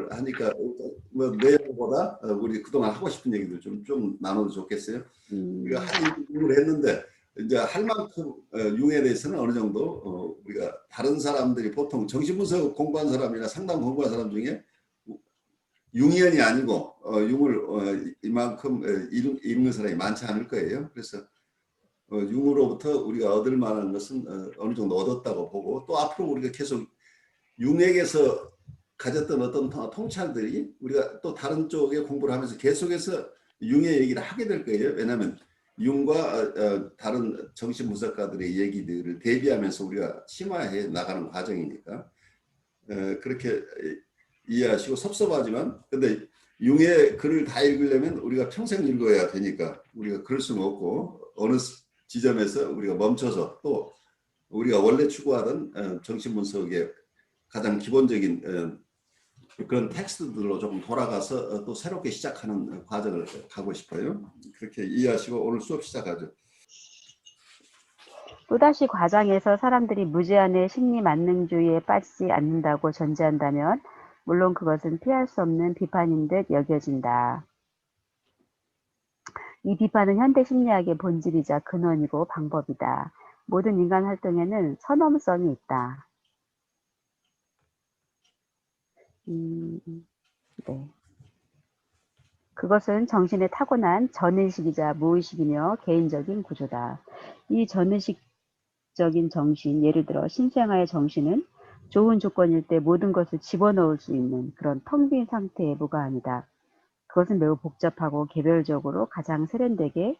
말씀을 하니까 뭐 내용보다 우리 그동안 하고 싶은 얘기도 좀 나눠도 좋겠어요. 우리가 한 얘기를 했는데 이제 할 만큼 융에 대해서는 어느 정도 우리가 다른 사람들이 보통 정신분석 공부한 사람이나 상담 공부한 사람 중에 융이언이 아니고 융을 이만큼 읽는 사람이 많지 않을 거예요. 그래서 융으로부터 우리가 얻을 만한 것은 어느 정도 얻었다고 보고, 또 앞으로 우리가 계속 융에게서 가졌던 어떤 통찰들이 우리가 또 다른 쪽에 공부를 하면서 계속해서 융의 얘기를 하게 될 거예요. 왜냐하면 융과 다른 정신분석가들의 얘기들을 대비하면서 우리가 심화해 나가는 과정이니까 그렇게 이해하시고, 섭섭하지만 근데 융의 글을 다 읽으려면 우리가 평생 읽어야 되니까 우리가 그럴 수는 없고, 어느 지점에서 우리가 멈춰서 또 우리가 원래 추구하던 정신분석의 가장 기본적인 그런 텍스트들로 조금 돌아가서 또 새롭게 시작하는 과정을 가고 싶어요. 그렇게 이해하시고 오늘 수업 시작하죠. 또다시 과장해서 사람들이 무제한의 심리 만능주의에 빠지지 않는다고 전제한다면 물론 그것은 피할 수 없는 비판인 듯 여겨진다. 이 비판은 현대 심리학의 본질이자 근원이고 방법이다. 모든 인간 활동에는 선험성이 있다. 네. 그것은 정신의 타고난 전의식이자 무의식이며 개인적인 구조다. 이 전의식적인 정신, 예를 들어 신생아의 정신은 좋은 조건일 때 모든 것을 집어넣을 수 있는 그런 텅 빈 상태의 무가함이다. 그것은 매우 복잡하고 개별적으로 가장 세련되게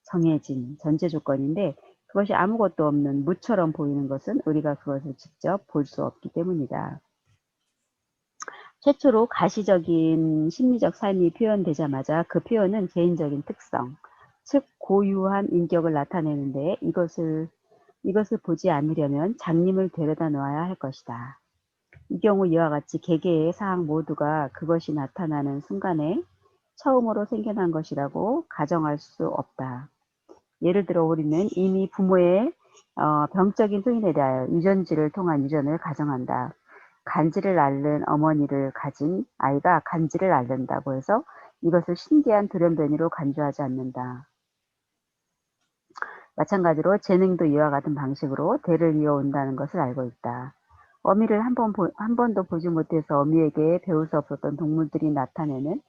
정해진 전제 조건인데, 그것이 아무것도 없는 무처럼 보이는 것은 우리가 그것을 직접 볼 수 없기 때문이다. 최초로 가시적인 심리적 삶이 표현되자마자 그 표현은 개인적인 특성, 즉 고유한 인격을 나타내는데 이것을 보지 않으려면 장님을 데려다 놓아야 할 것이다. 이 경우 이와 같이 개개의 사항 모두가 그것이 나타나는 순간에 처음으로 생겨난 것이라고 가정할 수 없다. 예를 들어 우리는 이미 부모의 병적인 소인에 대하여 유전지를 통한 유전을 가정한다. 간지를 앓는 어머니를 가진 아이가 간지를 앓는다고 해서 이것을 신기한 돌연변이로 간주하지 않는다. 마찬가지로 재능도 이와 같은 방식으로 대를 이어온다는 것을 알고 있다. 어미를 한 번도 보지 못해서 어미에게 배울 수 없었던 동물들이 나타내는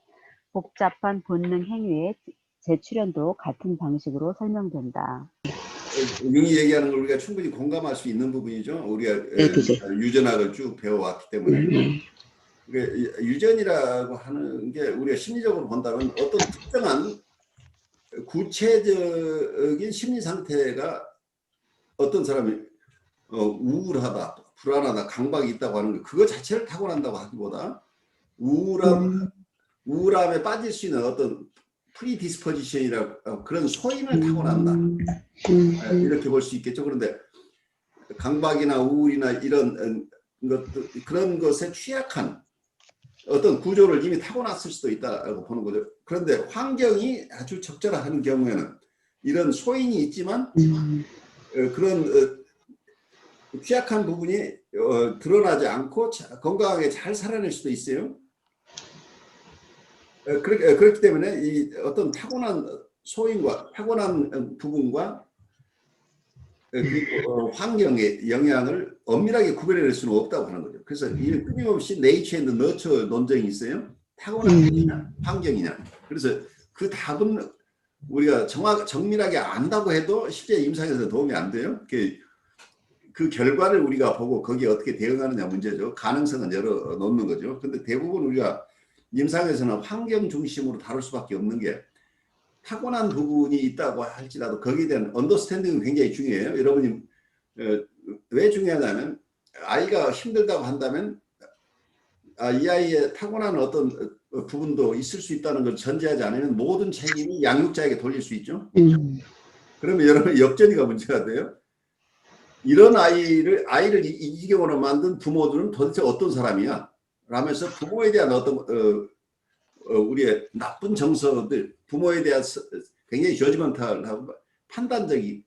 복잡한 본능 행위의 재출현도 같은 방식으로 설명된다. 융이 얘기하는 걸 우리가 충분히 공감할 수 있는 부분이죠. 우리가 유전학을 쭉 배워왔기 때문에. 유전이라고 하는 게 우리가 심리적으로 본다면 어떤 특정한 구체적인 심리 상태가 어떤 사람이 우울하다, 불안하다, 강박이 있다고 하는 거, 그거 자체를 타고난다고 하기보다 우울함에 빠질 수 있는 어떤 프리디스포지션이라고 그런 소인을 타고난다. 이렇게 볼 수 있겠죠. 그런데 강박이나 우울이나 이런 것들, 그런 것에 취약한 어떤 구조를 이미 타고났을 수도 있다고 보는 거죠. 그런데 환경이 아주 적절한 경우에는 이런 소인이 있지만 그런 취약한 부분이 드러나지 않고 건강하게 잘 살아낼 수도 있어요. 그렇기 때문에 이 어떤 타고난 소인과 타고난 부분과 그리고 환경의 영향을 엄밀하게 구별해낼 수는 없다고 하는 거죠. 그래서 이 끊임없이 네이처 앤드 너처 논쟁이 있어요. 타고난 것이냐 환경이냐. 그래서 그 답은 우리가 정밀하게 안다고 해도 실제 임상에서 도움이 안 돼요. 그 결과를 우리가 보고 거기에 어떻게 대응하느냐 문제죠. 가능성은 열어놓는 거죠. 근데 대부분 우리가 임상에서는 환경 중심으로 다룰 수밖에 없는 게, 타고난 부분이 있다고 할지라도 거기에 대한 언더스탠딩은 굉장히 중요해요. 여러분이 왜 중요하냐면, 아이가 힘들다고 한다면 이 아이의 타고난 어떤 부분도 있을 수 있다는 걸 전제하지 않으면 모든 책임이 양육자에게 돌릴 수 있죠. 그러면 여러분 역전이가 문제가 돼요. 이런 아이를 이 지경으로 만든 부모들은 도대체 어떤 사람이야? 라면서 부모에 대한 어떤 우리의 나쁜 정서들, 부모에 대한 굉장히 저지먼탈하고 판단적인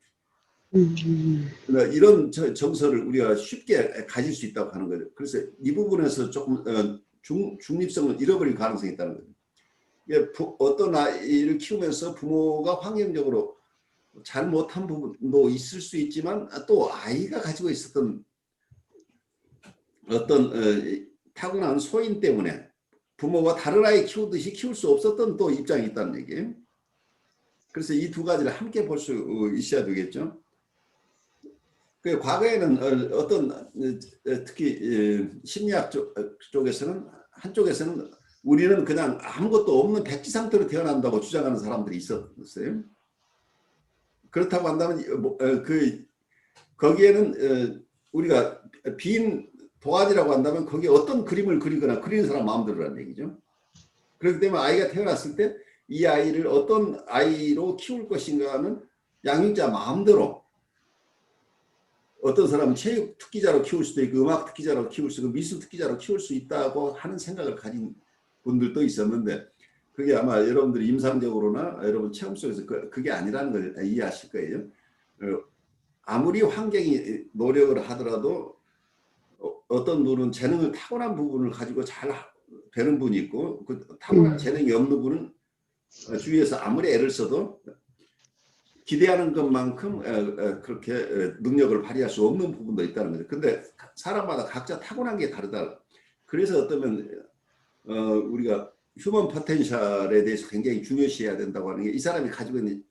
이런 정서를 우리가 쉽게 가질 수 있다고 하는 거죠. 그래서 이 부분에서 조금 중립성을 잃어버릴 가능성이 있다는 거죠. 이게 어떤 아이를 키우면서 부모가 환경적으로 잘못한 부분도 있을 수 있지만 또 아이가 가지고 있었던 어떤 타고난 소인 때문에 부모가 다른 아이 키우듯이 키울 수 없었던 또 입장이 있다는 얘기예요. 그래서 이 두 가지를 함께 볼 수 있어야 되겠죠. 그 과거에는 어떤 특히 심리학 쪽에서는 한쪽에서는 우리는 그냥 아무것도 없는 백지 상태로 태어난다고 주장하는 사람들이 있었어요. 그렇다고 한다면 거기에는 우리가 빈 도화지라고 한다면 거기에 어떤 그림을 그리거나 그리는 사람 마음대로라는 얘기죠. 그렇기 때문에 아이가 태어났을 때 이 아이를 어떤 아이로 키울 것인가는 양육자 마음대로, 어떤 사람은 체육 특기자로 키울 수도 있고 음악 특기자로 키울 수 있고 미술 특기자로 키울 수 있다고 하는 생각을 가진 분들도 있었는데, 그게 아마 여러분들이 임상적으로나 여러분 체험 속에서 그게 아니라는 걸 이해하실 거예요. 아무리 환경이 노력을 하더라도 어떤 분은 재능을 타고난 부분을 가지고 잘 되는 분이 있고, 그 타고난 재능이 없는 분은 주위에서 아무리 애를 써도 기대하는 것만큼 그렇게 능력을 발휘할 수 없는 부분도 있다는 거죠. 근데 사람마다 각자 타고난 게 다르다. 그래서 어쩌면 우리가 휴먼 포텐셜에 대해서 굉장히 중요시해야 된다고 하는 게, 이 사람이 가지고 있는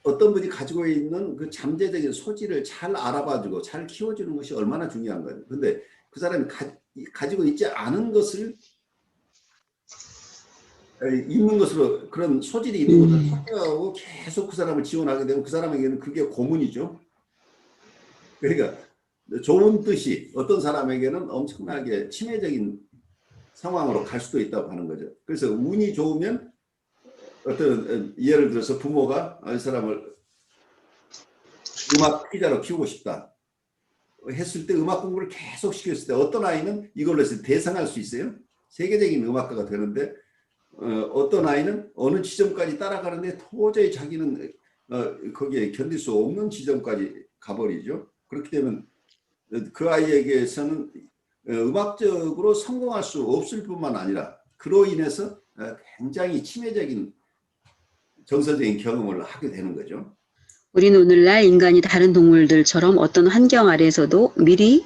어떤 분이 가지고 있는 그 잠재적인 소질을 잘 알아봐주고 잘 키워주는 것이 얼마나 중요한 거예요. 근데 그 사람이 가지고 있지 않은 것을 있는 것으로, 그런 소질이 있는 것을 확대하고 계속 그 사람을 지원하게 되면 그 사람에게는 그게 고문이죠. 그러니까 좋은 뜻이 어떤 사람에게는 엄청나게 치매적인 상황으로 갈 수도 있다고 하는 거죠. 그래서 운이 좋으면 어떤 예를 들어서 부모가 이 사람을 음악 특기자로 키우고 싶다 했을 때 음악 공부를 계속 시켰을 때 어떤 아이는 이걸로 해서 대상할 수 있어요. 세계적인 음악가가 되는데 어떤 아이는 어느 지점까지 따라가는데 도저히 자기는 거기에 견딜 수 없는 지점까지 가버리죠. 그렇게 되면 그 아이에게서는 음악적으로 성공할 수 없을 뿐만 아니라 그로 인해서 굉장히 치매적인 정서적인 경험을 하게 되는 거죠. 우리는 오늘날 인간이 다른 동물들처럼 어떤 환경 아래에서도 미리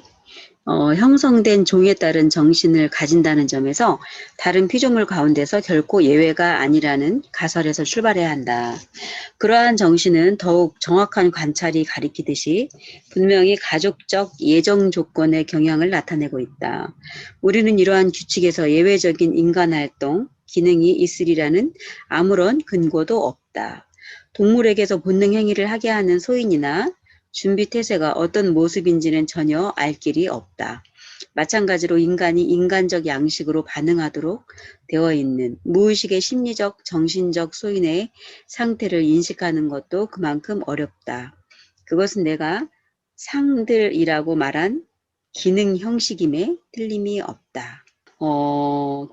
형성된 종에 따른 정신을 가진다는 점에서 다른 피조물 가운데서 결코 예외가 아니라는 가설에서 출발해야 한다. 그러한 정신은 더욱 정확한 관찰이 가리키듯이 분명히 가족적 예정 조건의 경향을 나타내고 있다. 우리는 이러한 규칙에서 예외적인 인간활동, 기능이 있으리라는 아무런 근거도 없다. 동물에게서 본능 행위를 하게 하는 소인이나 준비 태세가 어떤 모습인지는 전혀 알 길이 없다. 마찬가지로 인간이 인간적 양식으로 반응하도록 되어 있는 무의식의 심리적, 정신적 소인의 상태를 인식하는 것도 그만큼 어렵다. 그것은 내가 상들이라고 말한 기능 형식임에 틀림이 없다.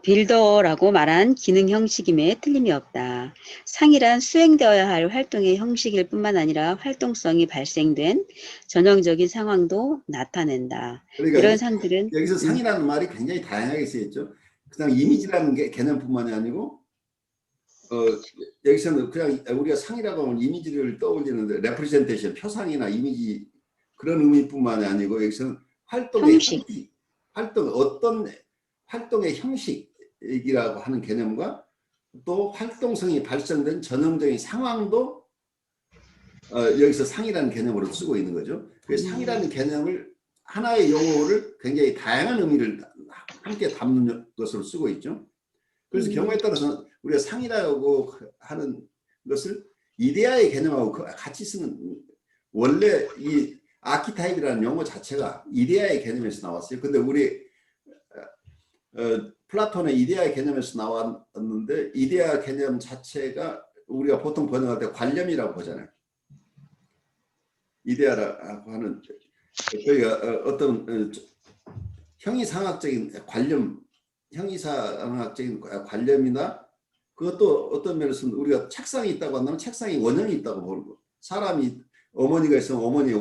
빌더라고 말한 기능 형식임에 틀림이 없다. 상이란 수행되어야 할 활동의 형식일 뿐만 아니라 활동성이 발생된 전형적인 상황도 나타낸다. 그러니까 이런 상들은 여기서 상이라는 말이 굉장히 다양하게 쓰였죠. 그냥 이미지라는 개념뿐만이 아니고 여기서는 그냥 우리가 상이라고 하면 이미지를 떠올리는데 레프레젠테이션, 표상이나 이미지 그런 의미뿐만이 아니고 여기서는 활동의 형식, 어떤 활동의 형식이라고 하는 개념과 또 활동성이 발생된 전형적인 상황도 여기서 상이라는 개념으로 쓰고 있는 거죠. 그래서 상이라는 개념을 하나의 용어를 굉장히 다양한 의미를 함께 담는 것으로 쓰고 있죠. 그래서 경우에 따라서는 우리가 상이라고 하는 것을 이데아의 개념하고 같이 쓰는, 원래 이 아키타입이라는 용어 자체가 이데아의 개념에서 나왔어요. 근데 우리 플라톤의 이데아의 개념에서 나왔는데 이데아 개념 자체가 우리가 보통 번역할 때 관념이라고 보잖아요. 이데아라고 하는 저희가 어떤 형이상학적인 관념, 형이상학적인 관념이나 그것도 어떤 면에서는 우리가 책상이 있다고 한다면 책상이 원형이 있다고 보는 거. 사람이 어머니가 있으면 어머니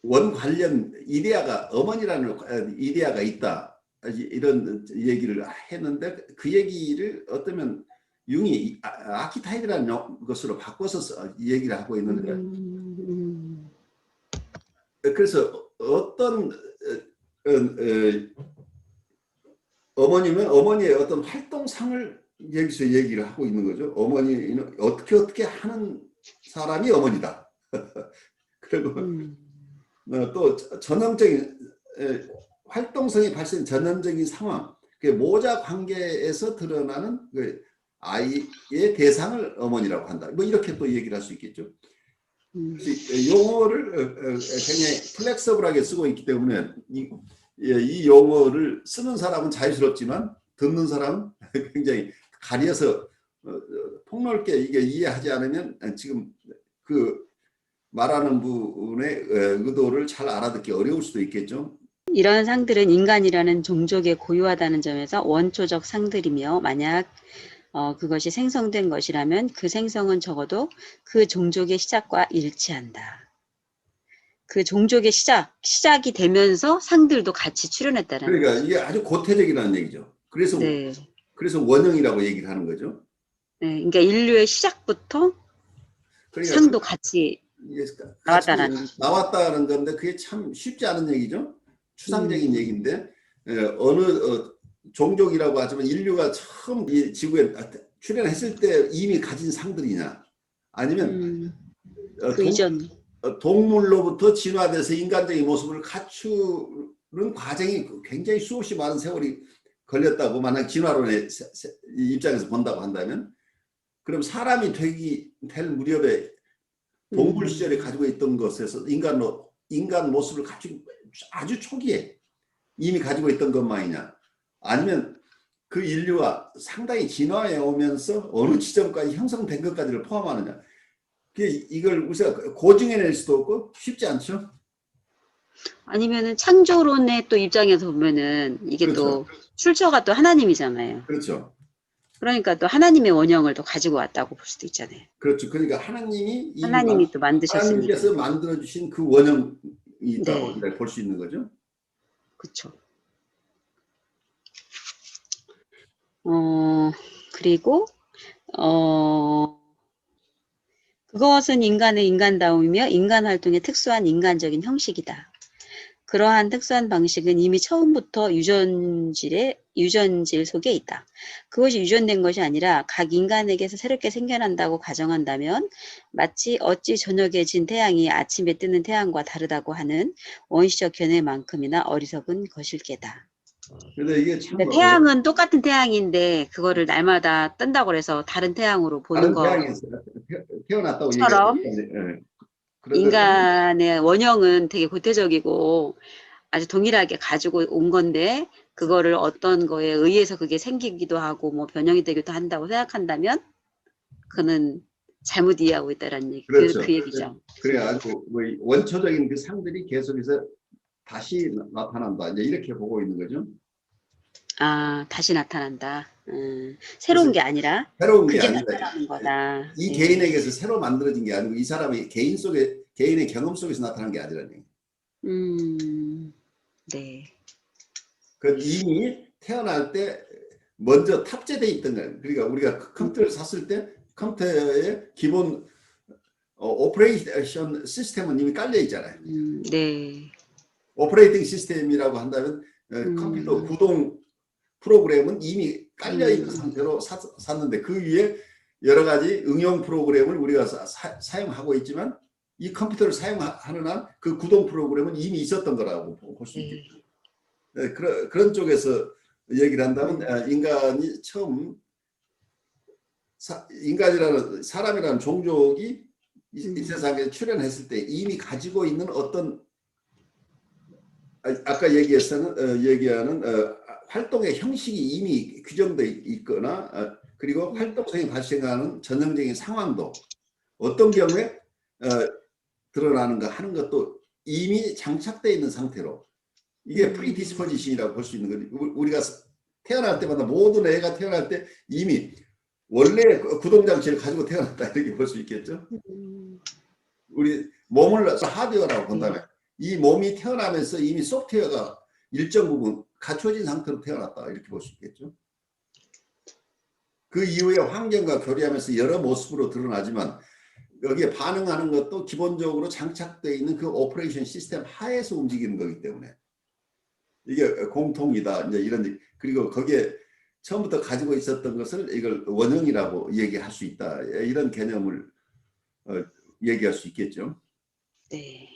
원 관련 이데아가 어머니라는 이데아가 있다 이런 얘기를 했는데 그 얘기를 어쩌면 융이 아키타입이라는 것으로 바꿔서 얘기를 하고 있는데 그래서 어떤 어머니면 어머니의 어떤 활동상을 여기서 얘기를 하고 있는 거죠. 어머니는 어떻게 하는 사람이 어머니다. 그리고 또 전형적인 활동성이 발생 전형적인 상황, 그 모자 관계에서 드러나는 그 아이의 대상을 어머니라고 한다. 뭐 이렇게 또 얘기를 할 수 있겠죠. 용어를 굉장히 플렉서블하게 쓰고 있기 때문에 이 용어를 쓰는 사람은 자유스럽지만 듣는 사람은 굉장히 가려서 폭넓게 이게 이해하지 않으면 지금 그 말하는 분의 의도를 잘 알아듣기 어려울 수도 있겠죠. 이런 상들은 인간이라는 종족에 고유하다는 점에서 원초적 상들이며 만약 그것이 생성된 것이라면 그 생성은 적어도 그 종족의 시작과 일치한다. 그 종족의 시작이 되면서 상들도 같이 출현했다는 그러니까 거죠. 이게 아주 고태적이라는 얘기죠. 그래서 네. 그래서 원형이라고 얘기를 하는 거죠. 네, 그러니까 인류의 시작부터 그러니까 상도 같이 나왔다는 나왔다는 건데 그게 참 쉽지 않은 얘기죠. 추상적인 얘기인데 어느 종족이라고 하지만 인류가 처음 이 지구에 출현했을 때 이미 가진 상들이냐 아니면 그 이전 동물로부터 진화돼서 인간적인 모습을 갖추는 과정이 굉장히 수없이 많은 세월이 걸렸다고 만약 진화론의 입장에서 본다고 한다면 그럼 사람이 될 무렵에 동물 시절에 가지고 있던 것에서 인간 모습을 갖추기 아주 초기에 이미 가지고 있던 것만이냐 아니면 그 인류가 상당히 진화해 오면서 어느 지점까지 형성된 것까지를 포함하느냐 이걸 우리가 고증해낼 수도 없고 쉽지 않죠. 아니면은 창조론의 또 입장에서 보면은 이게 그렇죠. 또 출처가 또 하나님이잖아요. 그렇죠. 그러니까 또 하나님의 원형을 또 가지고 왔다고 볼 수도 있잖아요. 그렇죠. 그러니까 하나님이 하나님이 또 만드셨으니까. 하나님께서 만들어주신 그 원형이 있다고 네. 볼 수 있는 거죠. 그렇죠. 그리고 그것은 인간의 인간다움이며 인간 활동의 특수한 인간적인 형식이다. 그러한 특수한 방식은 이미 처음부터 유전질 속에 있다. 그것이 유전된 것이 아니라 각 인간에게서 새롭게 생겨난다고 가정한다면 마치 어찌 저녁에 진 태양이 아침에 뜨는 태양과 다르다고 하는 원시적 견해만큼이나 어리석은 것일 게다. 근데 이게 참 그러니까 태양은 똑같은 태양인데 그거를 날마다 뜬다고 해서 다른 태양으로 보는 다른 태양에서 태어났다고 것처럼 얘기하는데 인간의 원형은 되게 구태적이고 아주 동일하게 가지고 온 건데 그거를 어떤 거에 의해서 그게 생기기도 하고 뭐 변형이 되기도 한다고 생각한다면 그는 잘못 이해하고 있다라는 얘기. 그렇죠. 그 얘기죠. 그래가지고 뭐 원초적인 그 상들이 계속해서 다시 나타난다. 이제 이렇게 보고 있는 거죠. 아, 다시 나타난다. 새로운 게 아니라 새로운 게 그게 아니라 나타나는 거다. 이 예. 개인에게서 새로 만들어진 게 아니고 이 사람의 개인의 경험 속에서 나타난 게 아니라는 얘기. 네. 그 이미 태어날 때 먼저 탑재돼 있던 거예요. 그러니까 우리가 컴퓨터를 샀을 때 컴퓨터의 기본 오퍼레이션 시스템은 이미 깔려 있잖아요. 네. 오퍼레이팅 시스템이라고 한다면 컴퓨터 구동 프로그램은 이미 깔려 있는 상태로 샀는데 그 위에 여러 가지 응용 프로그램을 우리가 사용하고 있지만 이 컴퓨터를 사용하는 한 그 구동 프로그램은 이미 있었던 거라고 볼 수 있겠죠. 네, 그런 쪽에서 얘기를 한다면 인간이 처음 인간이라는 사람이라는 종족이 이 세상에 출현했을 때 이미 가지고 있는 어떤 아까 얘기하는 활동의 형식이 이미 규정되어 있거나 그리고 활동성이 발생하는 전형적인 상황도 어떤 경우에 드러나는가 하는 것도 이미 장착되어 있는 상태로 이게 프리디스포지션이라고 볼 수 있는 거죠. 우리가 태어날 때마다 모든 애가 태어날 때 이미 원래 구동장치를 가지고 태어났다 이렇게 볼 수 있겠죠. 우리 몸을 하드웨어라고 본다면 이 몸이 태어나면서 이미 소프트웨어가 일정 부분 갖춰진 상태로 태어났다 이렇게 볼 수 있겠죠. 그 이후에 환경과 교류하면서 여러 모습으로 드러나지만 여기에 반응하는 것도 기본적으로 장착되어 있는 그 오퍼레이션 시스템 하에서 움직이는 거기 때문에 이게 공통이다. 이제 이런, 그리고 거기에 처음부터 가지고 있었던 것을 이걸 원형이라고 얘기할 수 있다. 이런 개념을 얘기할 수 있겠죠. 네.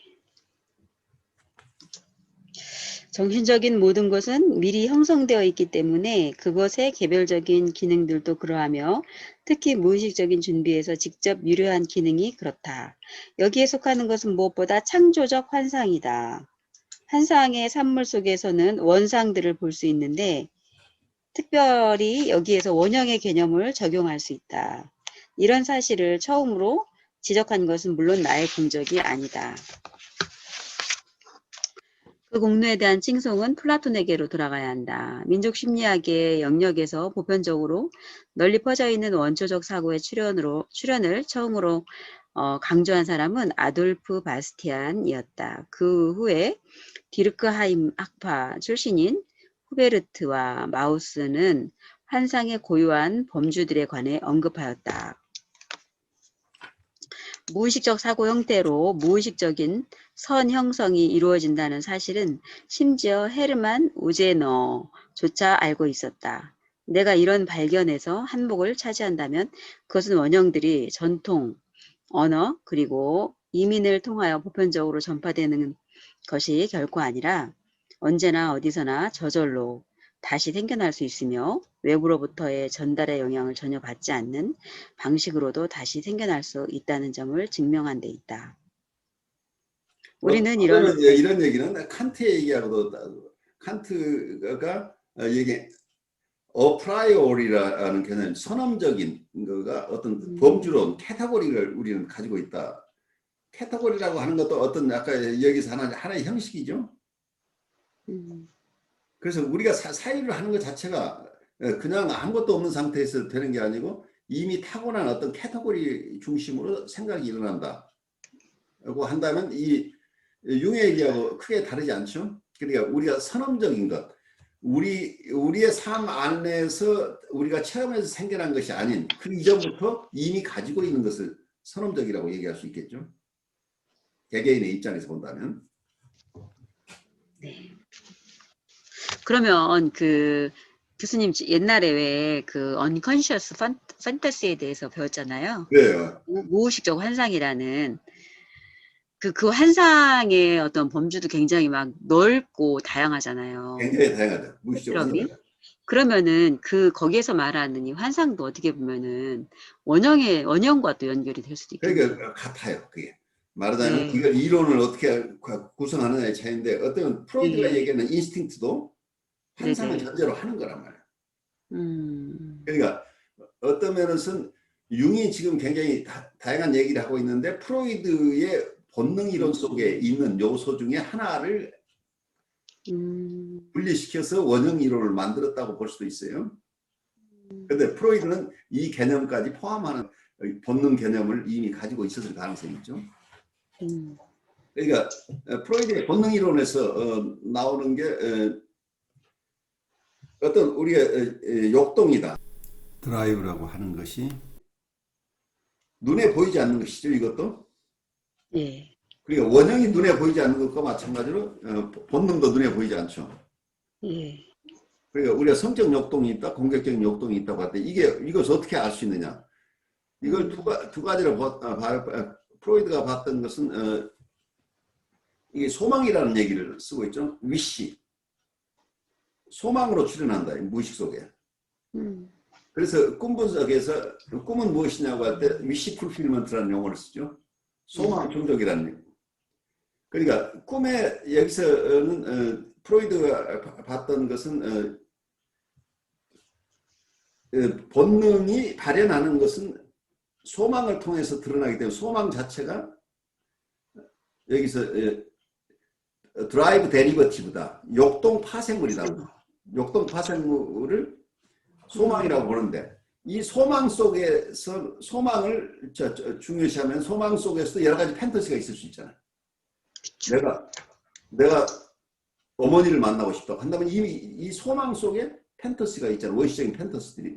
정신적인 모든 것은 미리 형성되어 있기 때문에 그것의 개별적인 기능들도 그러하며 특히 무의식적인 준비에서 직접 유려한 기능이 그렇다. 여기에 속하는 것은 무엇보다 창조적 환상이다. 환상의 산물 속에서는 원상들을 볼 수 있는데 특별히 여기에서 원형의 개념을 적용할 수 있다. 이런 사실을 처음으로 지적한 것은 물론 나의 공적이 아니다. 그 공로에 대한 칭송은 플라톤에게로 돌아가야 한다. 민족 심리학의 영역에서 보편적으로 널리 퍼져 있는 원초적 사고의 출현을 처음으로 강조한 사람은 아돌프 바스티안이었다. 그 후에 디르크하임 학파 출신인 후베르트와 마우스는 환상의 고유한 범주들에 관해 언급하였다. 무의식적 사고 형태로 무의식적인 선 형성이 이루어진다는 사실은 심지어 헤르만 우제너조차 알고 있었다. 내가 이런 발견에서 한몫을 차지한다면 그것은 원형들이 전통, 언어, 그리고 이민을 통하여 보편적으로 전파되는 것이 결코 아니라 언제나 어디서나 저절로 다시 생겨날 수 있으며 외부로부터의 전달의 영향을 전혀 받지 않는 방식으로도 다시 생겨날 수 있다는 점을 증명한 데 있다. 우리는 그러면 이런 얘기는 칸트 얘기하고도, 칸트가 얘기 어프라이오리라는 개념, 선언적인 거가 어떤 범주론, 카테고리를 우리는 가지고 있다. 카테고리라고 하는 것도 어떤 아까 여기서 하나의 형식이죠. 그래서 우리가 사유를 하는 것 자체가 그냥 아무것도 없는 상태에서 되는 게 아니고 이미 타고난 어떤 카테고리 중심으로 생각이 일어난다. 라고 한다면 이 융의 얘기하고 크게 다르지 않죠. 그러니까 우리가 선언적인 것, 우리의 삶 안에서 우리가 체험해서 생겨난 것이 아닌 그 이전부터 이미 가지고 있는 것을 선언적이라고 얘기할 수 있겠죠. 개개인의 입장에서 본다면. 네. 그러면 그 교수님 옛날에 왜 그 unconscious fantasy에 대해서 배웠잖아요. 그래요. 무의식적 환상이라는 그 환상의 어떤 범주도 굉장히 막 넓고 다양하잖아요. 굉장히 다양하죠. 무의식적 환상. 그러면은 거기에서 말하는 이 환상도 어떻게 보면은 원형과 또 연결이 될 수도 있겠네요. 그러니까 같아요. 그게. 말하자면 이걸 이론을 어떻게 구성하느냐의 차이인데 어떤 프로이드가 얘기하는 인스팅트도 환상을 전제로 하는 거란 말이에요. 그러니까 어떤 면에서는 융이 지금 굉장히 다양한 얘기를 하고 있는데 프로이드의 본능 이론 속에 있는 요소 중에 하나를 분리시켜서 원형 이론을 만들었다고 볼 수도 있어요. 그런데 프로이드는 이 개념까지 포함하는 본능 개념을 이미 가지고 있었을 가능성이 있죠. 그러니까 프로이드의 본능 이론에서 나오는 게 어떤 우리의 욕동이다. 드라이브라고 하는 것이 눈에 보이지 않는 것이죠. 이것도. 예. 그러니까 원형이 눈에 보이지 않는 것과 마찬가지로 본능도 눈에 보이지 않죠. 예. 그러니까 우리가 성적 욕동이 있다, 공격적인 욕동이 있다고 할 때 이것을 어떻게 알 수 있느냐? 이걸 두 가지로 프로이드가 봤던 것은 이게 소망이라는 얘기를 쓰고 있죠. 위시. 소망으로 출현한다. 무의식 속에. 그래서 꿈 분석에서 꿈은 무엇이냐고 할 때 위시 풀필먼트라는 용어를 쓰죠. 소망 충족이라는 얘기. 그러니까 꿈에 여기서는 프로이드가 봤던 것은 본능이 발현하는 것은 소망을 통해서 드러나기 때문에 소망 자체가 여기서 드라이브 데리버티브다. 욕동 파생물이다. 욕동 파생물을 소망이라고 보는데 이 소망 속에서 소망을 중요시하면 소망 속에서도 여러 가지 판타지가 있을 수 있잖아요. 내가 내가 어머니를 만나고 싶다고 한다면 이미 이 소망 속에 판타지가 있잖아요. 원시적인 판타지들이.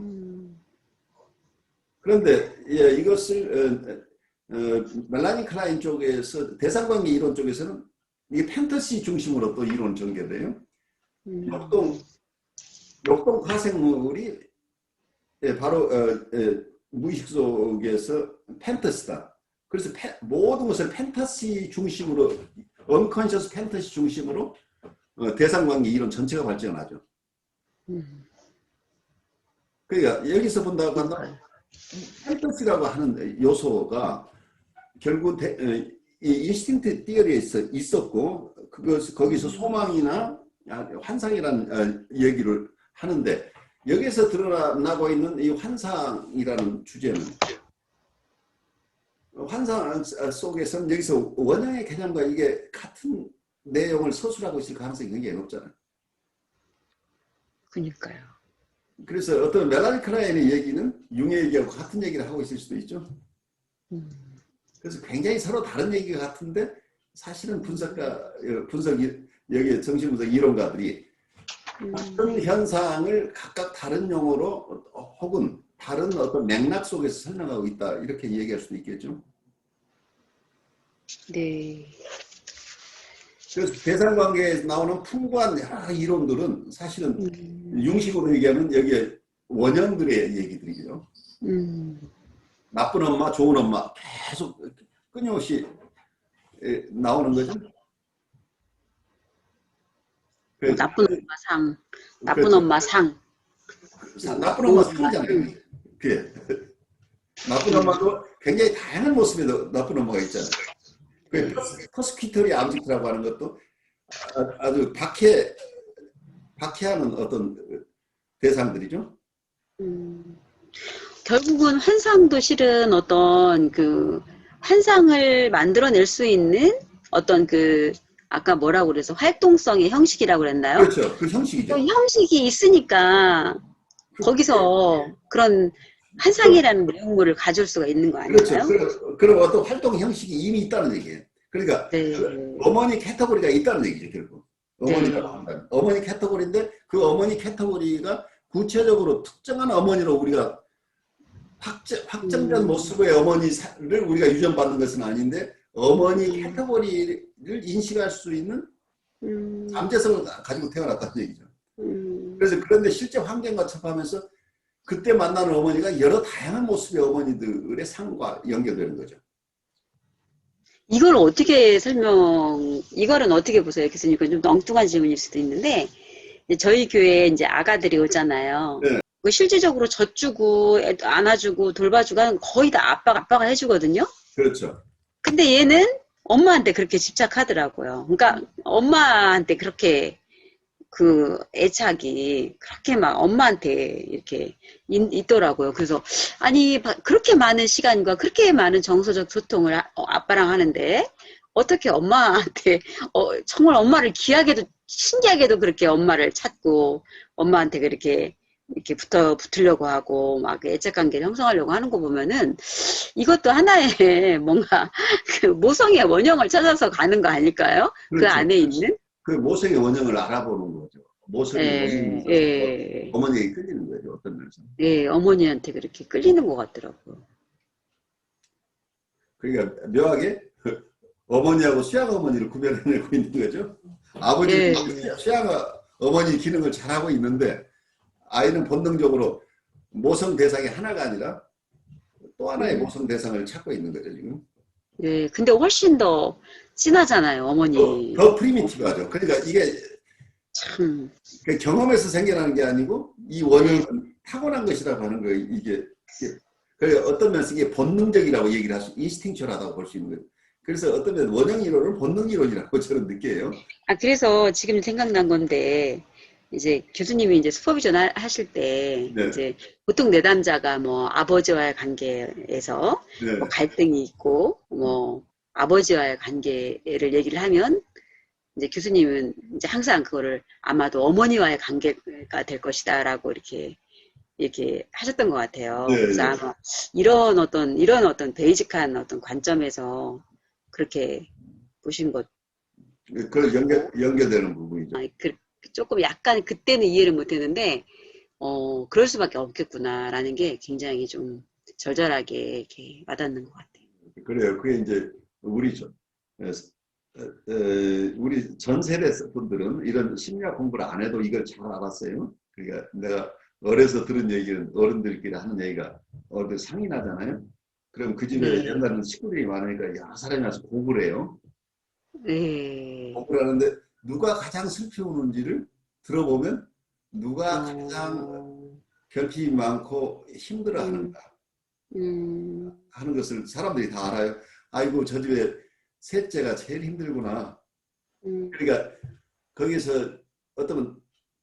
그런데 예, 이것을 멜라니 클라인 쪽에서 대상관계 이론 쪽에서는 이게 판타지 중심으로 또 이론 전개돼요. 역동 화생물이 예, 바로 무의식 속에서 판타지다. 그래서 모든 것을 판타지 중심으로 언컨셔스 판타지 중심으로 대상관계 이론 전체가 발전하죠. 그러니까 여기서 본다고 한다면 판타지라고 하는 요소가 결국 이 인스팅트 티어리에 있었고 거기서 소망이나 환상이라는 얘기를 하는데 여기서 드러나고 있는 이 환상이라는 주제는 환상 속에서는 여기서 원형의 개념과 이게 같은 내용을 서술하고 있을 가능성이 굉장히 높잖아요. 그러니까요. 그래서 어떤 멜라니 클라인의 얘기는 융의 얘기하고 같은 얘기를 하고 있을 수도 있죠. 그래서 굉장히 서로 다른 얘기가 같은데 사실은 여기 정신분석 이론가들이 같은 현상을 각각 다른 용어로 혹은 다른 어떤 맥락 속에서 설명하고 있다 이렇게 얘기할 수도 있겠죠. 네. 그래서 대상관계에서 나오는 풍부한 여러 이론들은 사실은 융식으로 얘기하면 여기에 원형들의 얘기들이죠. 나쁜 엄마, 좋은 엄마 계속 끊임없이 나오는 거죠. 나쁜 엄마 상, 나쁜 그렇죠. 엄마 상. 나쁜 엄마 상이잖아요. 그게. 나쁜 엄마도 굉장히 다양한 모습의 나쁜 엄마가 있잖아요. 그 퍼스퀴터리 암직트라고 하는 것도 아주 박해하는 어떤 대상들이죠. 결국은 환상도 실은 어떤 그 환상을 만들어낼 수 있는 어떤 그 아까 뭐라고 그래서 활동성의 형식이라고 그랬나요? 그렇죠. 그 형식이죠. 그 형식이 있으니까 거기서 그런 환상이라는 내용물을 가질 수가 있는 거 아닌가요? 그렇죠. 그런 어떤 활동 형식이 이미 있다는 얘기예요. 그러니까 네. 어머니 캐터고리가 있다는 얘기죠, 결국. 어머니라고 네. 한다면. 어머니 캐터고리인데 그 어머니 캐터고리가 구체적으로 특정한 어머니로 우리가 확정된 모습의 어머니를 우리가 유전받는 것은 아닌데 어머니 캐터고리를 인식할 수 있는 잠재성을 가지고 태어났다는 얘기죠. 그래서 그런데 실제 환경과 접하면서 그때 만나는 어머니가 여러 다양한 모습의 어머니들의 상과 연결되는 거죠. 이걸 어떻게 이거는 어떻게 보세요, 교수님? 좀 엉뚱한 질문일 수도 있는데, 저희 교회에 이제 아가들이 오잖아요. 네. 그 실질적으로 젖주고, 안아주고, 돌봐주고 하는 거의 다 아빠가 해주거든요? 그렇죠. 근데 얘는 엄마한테 그렇게 집착하더라고요. 그러니까 엄마한테 그렇게 그 애착이 그렇게 막 엄마한테 이렇게 있더라고요. 그래서 아니 그렇게 많은 시간과 그렇게 많은 정서적 소통을 아빠랑 하는데 어떻게 엄마한테 정말 엄마를 귀하게도 신기하게도 그렇게 엄마를 찾고 엄마한테 그렇게 이렇게 붙으려고 하고 막 애착관계를 형성하려고 하는 거 보면은 이것도 하나의 뭔가 그 모성의 원형을 찾아서 가는 거 아닐까요? 그렇죠. 그 안에 있는? 그 모성의 원형을 알아보는 거죠. 모성의 원형이 어머니에게 끌리는 거죠. 어떤 면에서. 예, 어머니한테 그렇게 끌리는 것 같더라고요. 그러니까 묘하게 어머니하고 수양 어머니를 구별해내고 있는 거죠. 아버지는 수양 어머니 기능을 잘하고 있는데 아이는 본능적으로 모성 대상이 하나가 아니라 또 하나의 모성 대상을 찾고 있는 거죠, 지금. 네, 근데 훨씬 더 진하잖아요, 어머니. 더 프리미티브하죠. 그러니까 이게 참. 경험에서 생겨나는 게 아니고 이 원인은 타고난 것이라고 하는 거예요. 이게 어떤 면에서 이게 본능적이라고 얘기를 할 수, 인스팅처하다고 볼 수 있는 거예요. 그래서 어떤 면에서 원형 이론은 본능 이론이라고 저는 느껴요. 그래서 지금 생각난 건데 이제 교수님이 이제 슈퍼비전 하실 때 네. 이제 보통 내담자가 뭐 아버지와의 관계에서 네. 뭐 갈등이 있고 뭐 아버지와의 관계를 얘기를 하면 이제 교수님은 이제 항상 그거를 아마도 어머니와의 관계가 될 것이다라고 이렇게 하셨던 것 같아요. 네, 그래서 네. 아마 이런 어떤 베이직한 어떤 관점에서 그렇게 보신 것 그 연결되는 부분이죠. 조금 약간 그때는 이해를 못했는데 그럴 수밖에 없겠구나라는 게 굉장히 좀 절절하게 이렇게 와닿는 것 같아요. 그래요. 그게 이제 우리 전 세대 분들은 이런 심리학 공부를 안 해도 이걸 잘 알았어요. 그러니까 내가 어려서 들은 얘기는 어른들끼리 하는 얘기가 어른들 상이 나잖아요. 그럼 그 집에 네. 옛날에는 식구들이 많으니까 여러 사람이 와서 공부를 해요. 네. 공부를 하는데 누가 가장 슬피 우는지를 들어보면 누가 가장 결핍이 많고 힘들어하는가 하는 것을 사람들이 다 알아요. 아이고 저 집에 셋째가 제일 힘들구나. 그러니까 거기서 어떤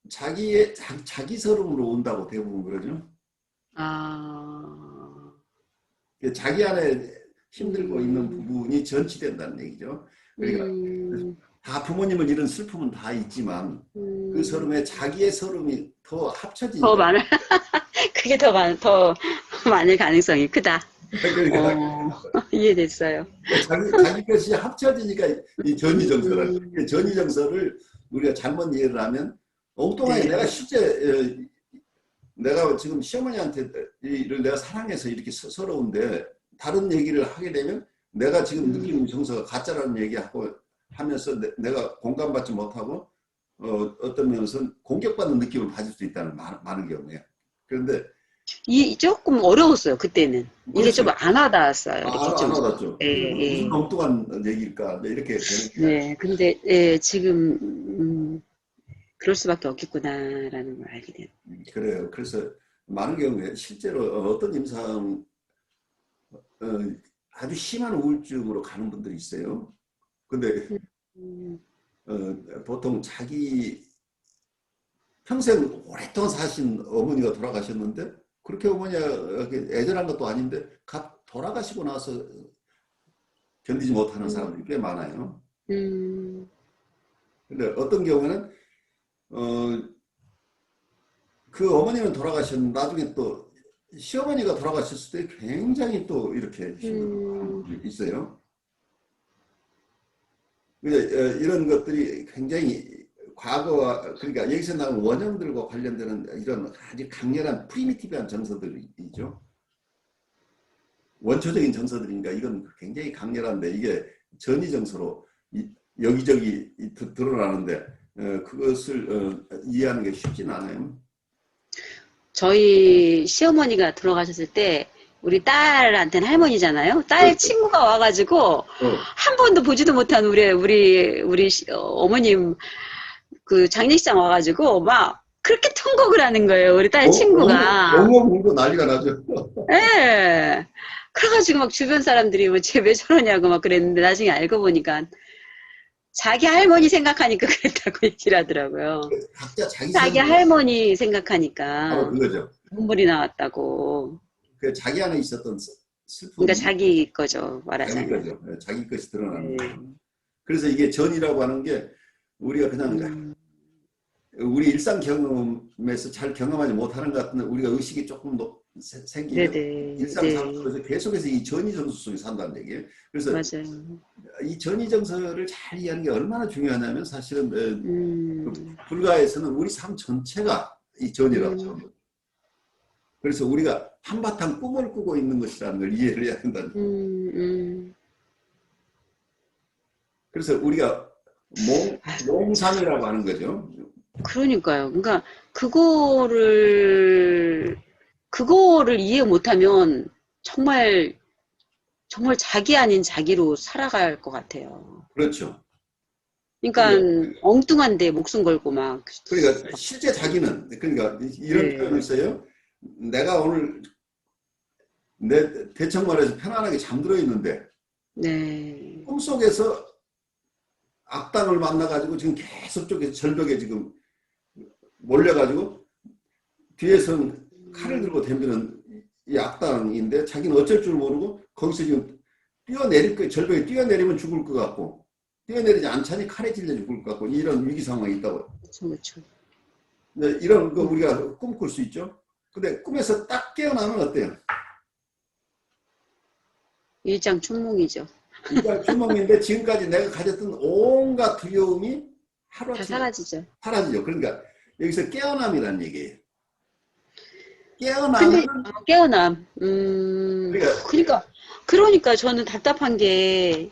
자기 서름으로 온다고 대부분 그러죠. 자기 안에 힘들고 있는 부분이 전치된다는 얘기죠. 그러니까 다 부모님은 이런 슬픔은 다 있지만 그 서름에 자기의 서름이 더 합쳐지니까 더 많을 그게 더 많을 가능성이 크다. 그러니까 이해됐어요. 자기 것이 합쳐지니까 이 전이정서를 전이정서를 우리가 잘못 이해를 하면 엉뚱하게 네. 내가 실제 내가 지금 시어머니한테 내가 사랑해서 이렇게 서러운데 다른 얘기를 하게 되면 내가 지금 느끼는 정서가 가짜라는 얘기하고 하면서 내가 공감받지 못하고 어떤 면에서는 공격받는 느낌을 받을 수 있다는 많은 경우에. 그런데 조금 어려웠어요 그때는. 이게 좀 그렇죠. 안 와닿았어요. 이렇게 안 와닿죠. 예. 무슨 엉뚱한 얘기일까 이렇게 되는 네, 근데 지금 그럴 수밖에 없겠구나라는 걸 알게 돼요. 그래요. 그래서 많은 경우에 실제로 어떤 임상 아주 심한 우울증으로 가는 분들이 있어요. 근데 보통 자기 평생 오랫동안 사신 어머니가 돌아가셨는데 그렇게 어머니가 애절한 것도 아닌데 돌아가시고 나서 견디지 못하는 사람들이 꽤 많아요. 근데 어떤 경우에는 그 어머니는 돌아가셨는데 나중에 또 시어머니가 돌아가셨을 때 굉장히 또 이렇게 힘든 분들이 있어요. 이런 것들이 굉장히 과거와 그러니까 여기서 나온 원형들과 관련되는 이런 아주 강렬한 프리미티브한 정서들이죠. 원초적인 정서들이니까 이건 굉장히 강렬한데 이게 전이정서로 여기저기 드러나는데 그것을 이해하는 게 쉽지는 않아요. 저희 시어머니가 돌아가셨을 때 우리 딸한테는 할머니잖아요. 딸 그렇죠. 친구가 와가지고 한 번도 보지도 못한 우리 어머님 그 장례식장 와가지고 막 그렇게 통곡을 하는 거예요. 우리 딸 친구가. 엉엉 울고 난리가 나죠. 예. 그래가지고 막 주변 사람들이 뭐 쟤 왜 저러냐고 막 그랬는데 나중에 알고 보니까 자기 할머니 생각하니까 그랬다고 얘기를 하더라고요. 각자 자기 할머니 생각하니까 그거죠. 눈물이 나왔다고. 그 자기 안에 있었던 슬픔. 그러니까 자기 거죠, 말하자면. 자기 거죠. 자기 것이 드러나는 거죠. 그래서 이게 전이라고 하는 게 우리가 그냥 우리 일상 경험에서 잘 경험하지 못하는 것 같은데 우리가 의식이 조금 더 생기면 일상 삶속에서 계속해서 이 전이정서 속에 산다는 얘기예요. 그래서 맞아요. 이 전이정서를 잘 이해하는 게 얼마나 중요하냐면 사실은 불가에서는 우리 삶 전체가 이 전이라고 합니다. 그래서 우리가 한바탕 꿈을 꾸고 있는 것이라는 걸 이해를 해야 된다는 그래서 우리가 몽상이라고 하는 거죠. 그러니까요. 그러니까 그거를 이해 못하면 정말 자기 아닌 자기로 살아갈 것 같아요. 그렇죠. 그러니까 엉뚱한데 목숨 걸고 막. 그러니까 실제 자기는 그러니까 이런 표현을 써요. 내가 오늘 내 대청마루에서 편안하게 잠들어 있는데 꿈속에서 악당을 만나가지고 지금 계속 절벽에 지금 몰려가지고 뒤에서는 칼을 들고 덤비는 이 악당인데 자기는 어쩔 줄 모르고 거기서 지금 절벽에 뛰어내리면 죽을 것 같고 뛰어내리지 않자니 칼에 찔려 죽을 것 같고 이런 위기 상황이 있다고. 그렇죠. 이런 거 우리가 꿈꿀 수 있죠. 근데 꿈에서 딱 깨어나면 어때요? 일장춘몽이죠. 일장춘몽인데 지금까지 내가 가졌던 온갖 두려움이 다 하루아침에 사라지죠. 사라지죠. 그러니까 여기서 깨어남이라는 얘기예요. 근데 깨어남은 깨어남. 그러니까 그러니까 저는 답답한 게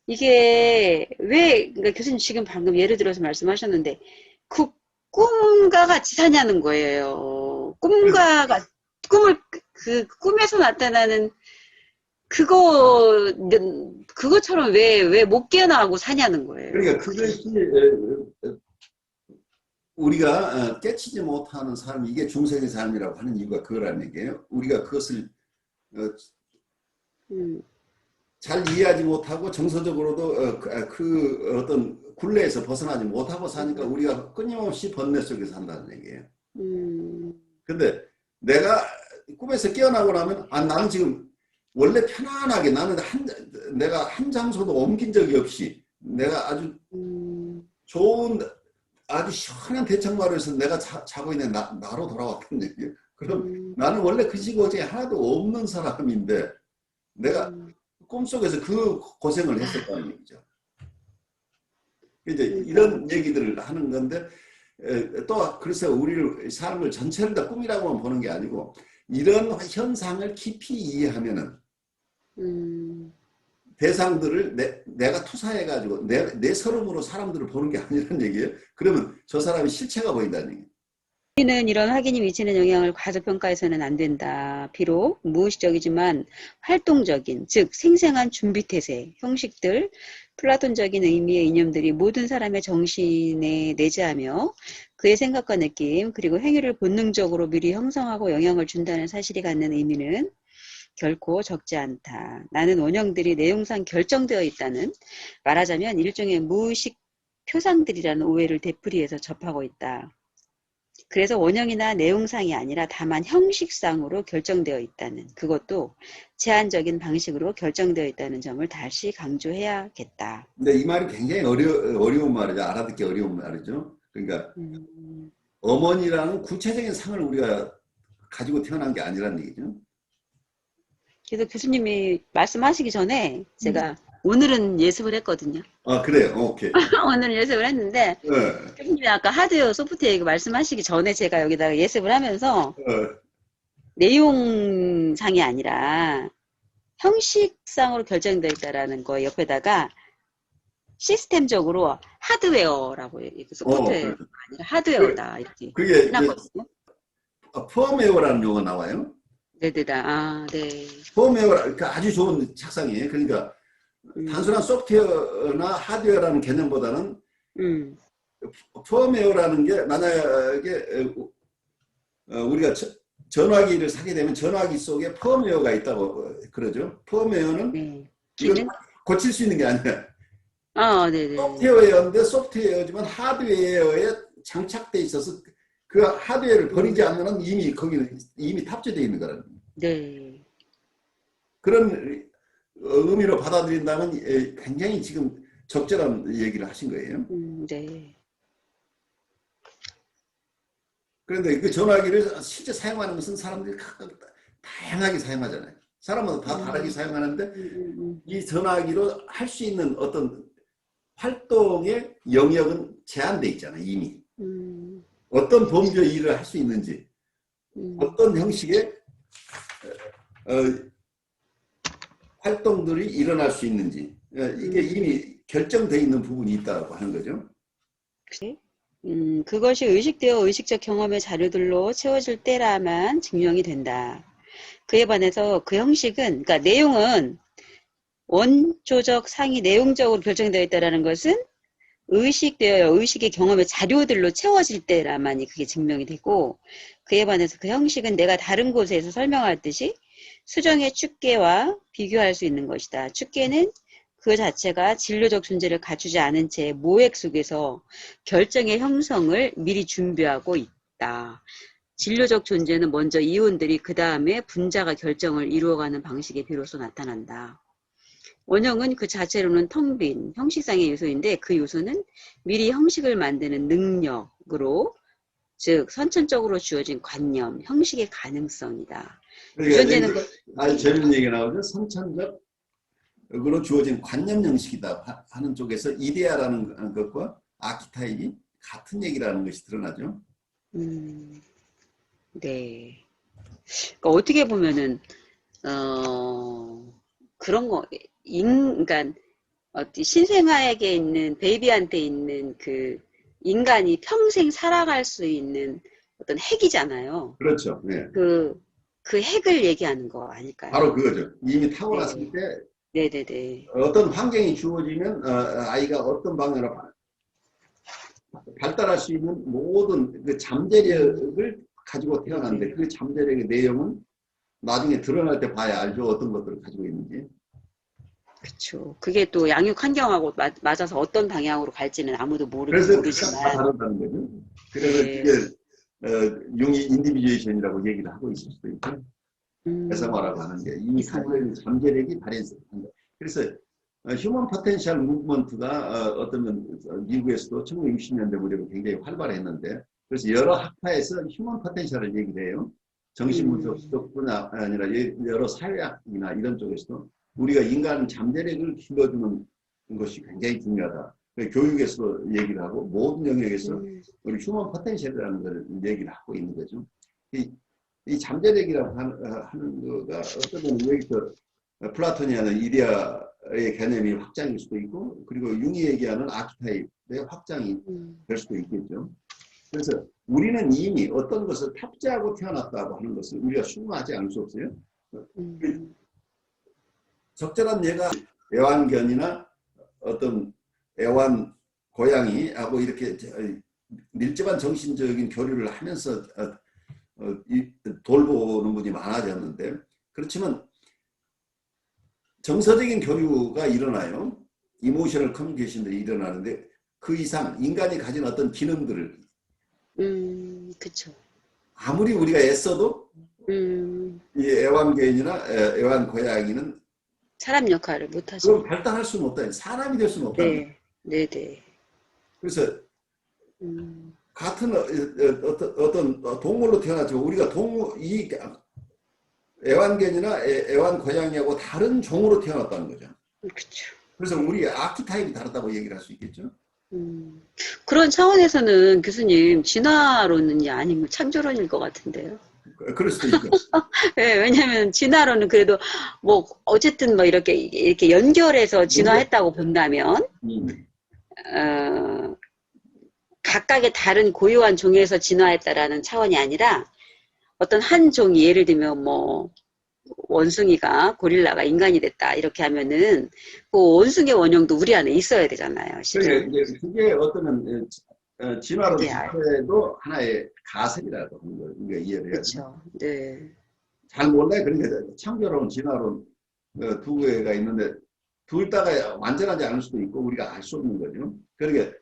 이게 왜 그러니까 교수님 지금 방금 예를 들어서 말씀하셨는데 그 꿈과 같이 사냐는 거예요. 꿈을 그 꿈에서 나타나는 그거처럼 왜 못 깨어나고 사냐는 거예요. 그러니까 그것이 우리가 깨치지 못하는 삶, 이게 중생의 삶이라고 하는 이유가 그거라는 얘기예요. 우리가 그것을 음, 잘 이해하지 못하고 정서적으로도 그 어떤 굴레에서 벗어나지 못하고 사니까 우리가 끊임없이 번뇌 속에 산다는 얘기예요. 근데 내가 꿈에서 깨어나고 나면 나는 지금 원래 편안하게 나는 내가 한 장소도 옮긴 적이 없이 내가 아주 좋은 아주 시원한 대청마루에서 내가 자고 있는 나로 돌아왔단 얘기예요. 그럼 나는 원래 그 지구에 하나도 없는 사람인데 내가 꿈속에서 그 고생을 했었다는 얘기죠. 이제 이런 얘기들을 하는 건데 또 그래서 우리를 삶을 전체를 다 꿈이라고만 보는 게 아니고 이런 현상을 깊이 이해하면은 대상들을 내가 투사해가지고 내 서름으로 사람들을 보는 게 아니라는 얘기예요. 그러면 저 사람이 실체가 보인다는 얘기예요. 우리는 이런 확인이 미치는 영향을 과소평가해서는 안 된다. 비록 무의식적이지만 활동적인, 즉 생생한 준비태세, 형식들, 플라톤적인 의미의 이념들이 모든 사람의 정신에 내재하며 그의 생각과 느낌, 그리고 행위를 본능적으로 미리 형성하고 영향을 준다는 사실이 갖는 의미는 결코 적지 않다. 나는 원형들이 내용상 결정되어 있다는, 말하자면 일종의 무의식 표상들이라는 오해를 되풀이해서 접하고 있다. 그래서 원형이나 내용상이 아니라 다만 형식상으로 결정되어 있다는, 그것도 제한적인 방식으로 결정되어 있다는 점을 다시 강조해야겠다. 근데 이 말이 굉장히 어려운 말이죠. 알아듣기 어려운 말이죠. 그러니까 어머니라는 구체적인 상을 우리가 가지고 태어난 게 아니라는 얘기죠. 그래서 교수님이 말씀하시기 전에 제가 오늘은 예습을 했거든요. 아, 그래요. 오케이. 오늘은 예습을 했는데 네. 교수님이 아까 하드웨어, 소프트웨어 말씀하시기 전에 제가 여기다가 예습을 하면서 내용상이 아니라 형식상으로 결정되어 있다라는 거 옆에다가 시스템적으로 하드웨어라고 소프트웨어가 아니라 하드웨어다 이렇게 그게 해놨거든요. 펌웨어라는 용어가 나와요. 네네다. 네. 펌웨어 아주 좋은 책상이에요. 그러니까 단순한 소프트웨어나 하드웨어라는 개념보다는 펌웨어라는 게 만약에 우리가 전화기를 사게 되면 전화기 속에 펌웨어가 있다고 그러죠. 펌웨어는 이걸 고칠 수 있는 게 아니라 네네. 소프트웨어인데 소프트웨어지만 하드웨어에 장착돼 있어서 그 하드웨어를 버리지 않는 한 거기는 이미 탑재되어 있는 거라는 거예요. 네. 그런 의미로 받아들인다면 굉장히 지금 적절한 얘기를 하신 거예요. 네. 그런데 그 전화기를 실제 사용하는 것은 사람들이 각각 다양하게 사용하잖아요. 사람마다 다 다르게 사용하는데 이 전화기로 할 수 있는 어떤 활동의 영역은 제한되어 있잖아요. 이미. 어떤 범주의 일을 할 수 있는지 어떤 형식의 활동들이 일어날 수 있는지 이게 이미 결정되어 있는 부분이 있다고 하는 거죠. 그것이 의식되어 의식적 경험의 자료들로 채워질 때라만 증명이 된다. 그에 반해서 그 형식은, 그러니까 내용은 원조적 상이 내용적으로 결정되어 있다는 것은 의식의 경험의 자료들로 채워질 때라만이 그게 증명이 되고, 그에 반해서 그 형식은 내가 다른 곳에서 설명했듯이 수정의 축계와 비교할 수 있는 것이다. 축계는 그 자체가 진료적 존재를 갖추지 않은 채 모액 속에서 결정의 형성을 미리 준비하고 있다. 진료적 존재는 먼저 이온들이 그 다음에 분자가 결정을 이루어가는 방식에 비로소 나타난다. 원형은 그 자체로는 텅 빈 형식상의 요소인데 그 요소는 미리 형식을 만드는 능력으로, 즉 선천적으로 주어진 관념, 형식의 가능성이다. 그러니까 아주 재밌는 얘기가 나오죠. 선천적 으로 주어진 관념 형식이다 하는 쪽에서 이데아라는 것과 아키타입이 같은 얘기라는 것이 드러나죠. 네. 그러니까 어떻게 보면은 그런 거 그러니까 신생아에게 있는 베이비한테 있는 그 인간이 평생 살아갈 수 있는 어떤 핵이잖아요. 그렇죠. 네. 그 핵을 얘기하는 거 아닐까요? 바로 그거죠. 이미 네. 타고났을 때 네네네. 어떤 환경이 주어지면 아이가 어떤 방향으로 발달할 수 있는 모든 그 잠재력을 가지고 태어났는데 그 잠재력의 내용은 나중에 드러날 때 봐야 알죠. 어떤 것들을 가지고 있는지. 그렇죠. 그게 또 양육 환경하고 맞아서 어떤 방향으로 갈지는 아무도 그래서 다 모르지만. 다른다는 거죠. 그래서 네. 그게 융이 인디비주에이션이라고 얘기를 하고 있을 수도 있고 대상화라고 하는 게 이미 잠재력이 발현된다. 그래서 휴먼 포텐셜 무브먼트가 어쩌면 미국에서도 1960년대 무렵에 굉장히 활발했는데 그래서 여러 학파에서 휴먼 포텐셜을 얘기를 해요. 정신분석뿐 아니라 여러 사회학이나 이런 쪽에서도 우리가 인간 잠재력을 길러주는 것이 굉장히 중요하다. 교육에서도 얘기를 하고 모든 영역에서 우리 휴먼 포텐셜이라는 걸 얘기를 하고 있는 거죠. 이 잠재력이라고 하는 거가 어떤 여기서 플라톤이 하는 이데아의 개념이 확장일 수도 있고 그리고 융이 얘기하는 아키타입의 확장이 될 수도 있겠죠. 그래서 우리는 이미 어떤 것을 탑재하고 태어났다고 하는 것을 우리가 수긍하지 않을 수 없어요. 적절한 예가 애완견이나 어떤 애완 고양이하고 이렇게 밀접한 정신적인 교류를 하면서 돌보는 분이 많아졌는데 그렇지만 정서적인 교류가 일어나요. 이모셔널 커뮤니케이션들이 일어나는데 그 이상 인간이 가진 어떤 기능들을 그렇죠. 아무리 우리가 애써도 이 애완견이나 애완 고양이는 사람 역할을 못하죠. 그걸 발달할 수는 없다. 사람이 될 수는 없다. 네, 네, 네. 그래서 같은 어떤 동물로 태어났지만 우리가 이 애완견이나 애완 고양이하고 다른 종으로 태어났다는 거죠. 그렇죠. 그래서 우리 아키타입이 다르다고 얘기를 할 수 있겠죠. 그런 차원에서는 교수님 진화론은이 아니면 창조론일 것 같은데요. 그럴 수도 있죠. 네, 왜냐하면 진화론은 그래도 뭐 어쨌든 뭐 이렇게 연결해서 진화했다고 본다면 각각의 다른 고유한 종에서 진화했다라는 차원이 아니라 어떤 한 종이 예를 들면 뭐 원숭이가 고릴라가 인간이 됐다 이렇게 하면은 그 원숭이 원형도 우리 안에 있어야 되잖아요. 실은. 그게 어떤 진화론 자체도 하나의 가설이라고 하는 걸 우리가 이해를 해야 그렇죠. 네. 잘 몰라요. 그러니까 창조론, 진화론 두 개가 있는데 둘 다가 완전하지 않을 수도 있고 우리가 알 수 없는 거죠. 그러니까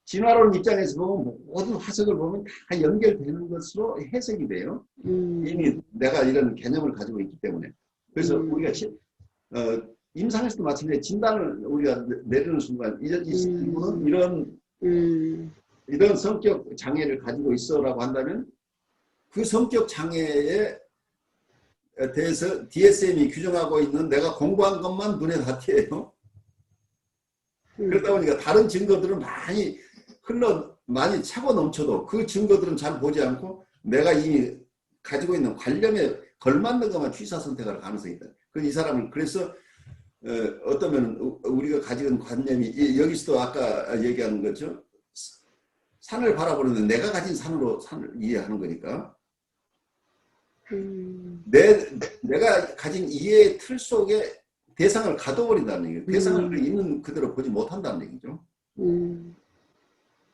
진화론 입장에서 보면 모든 화석을 보면 다 연결되는 것으로 해석이 돼요. 이미 내가 이런 개념을 가지고 있기 때문에. 그래서 우리가 임상에서도 마찬가지로 진단을 우리가 내리는 순간 이분은 이런 성격 장애를 가지고 있어라고 한다면 그 성격 장애에 대해서 DSM이 규정하고 있는 내가 공부한 것만 눈에 다 띄어요. 그러다 보니까 다른 증거들은 많이 차고 넘쳐도 그 증거들은 잘 보지 않고 내가 이미 가지고 있는 관념에 걸맞는 것만 취사 선택할 가능성이 있다. 이 사람을 그래서 어떠면 우리가 가지고 관념이 여기서도 아까 얘기하는 거죠. 산을 바라보는데 내가 가진 산을 이해하는 거니까 내가 가진 이해의 틀 속에 대상을 가둬버린다는 얘기예요. 대상을 있는 그대로 보지 못한다는 얘기죠.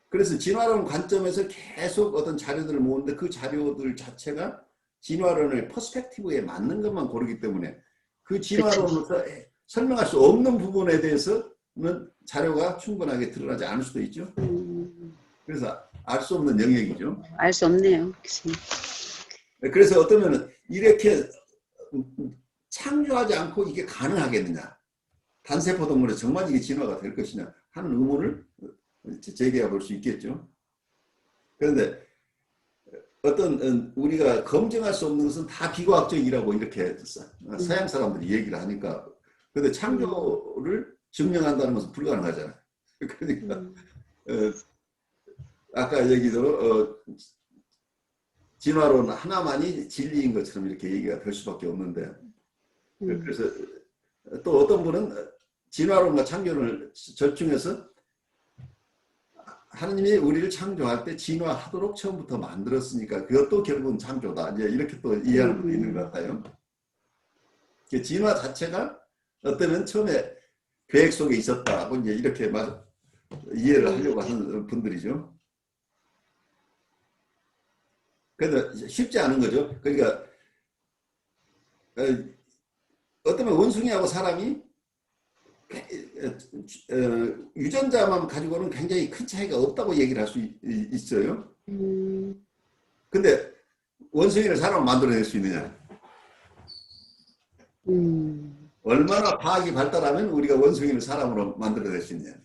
그래서 진화론 관점에서 계속 어떤 자료들을 모으는데 그 자료들 자체가 진화론의 퍼스펙티브에 맞는 것만 고르기 때문에 그 진화론으로서 설명할 수 없는 부분에 대해서는 자료가 충분하게 드러나지 않을 수도 있죠. 그래서 알 수 없는 영역이죠. 알 수 없네요. 그래서 어떠면 이렇게 창조하지 않고 이게 가능하겠느냐. 단세포 동물에 정말 이게 진화가 될 것이냐 하는 의문을 제기해 볼 수 있겠죠. 그런데 어떤 우리가 검증할 수 없는 것은 다 비과학적이라고 이렇게 서양 사람들이 얘기를 하니까 근데 창조를 증명한다는 것은 불가능하잖아요. 그러니까 아까 얘기대로 진화론 하나만이 진리인 것처럼 이렇게 얘기가 될 수밖에 없는데, 그래서 또 어떤 분은 진화론과 창조를 절충해서 하느님이 우리를 창조할 때 진화하도록 처음부터 만들었으니까 그것도 결국은 창조다. 이제 이렇게 또 이해하는 분이 있는 것 같아요. 진화 자체가 어쩌면 처음에 계획 속에 있었다고 이제 이렇게 이해를 하려고 하는 분들이죠. 그래서 쉽지 않은 거죠. 그러니까 어쩌면 원숭이하고 사람이 유전자만 가지고는 굉장히 큰 차이가 없다고 얘기를 할 수 있어요. 근데 원숭이를 사람을 만들어낼 수 있느냐? 얼마나 과학이 발달하면 우리가 원숭이를 사람으로 만들어낼 수 있느냐?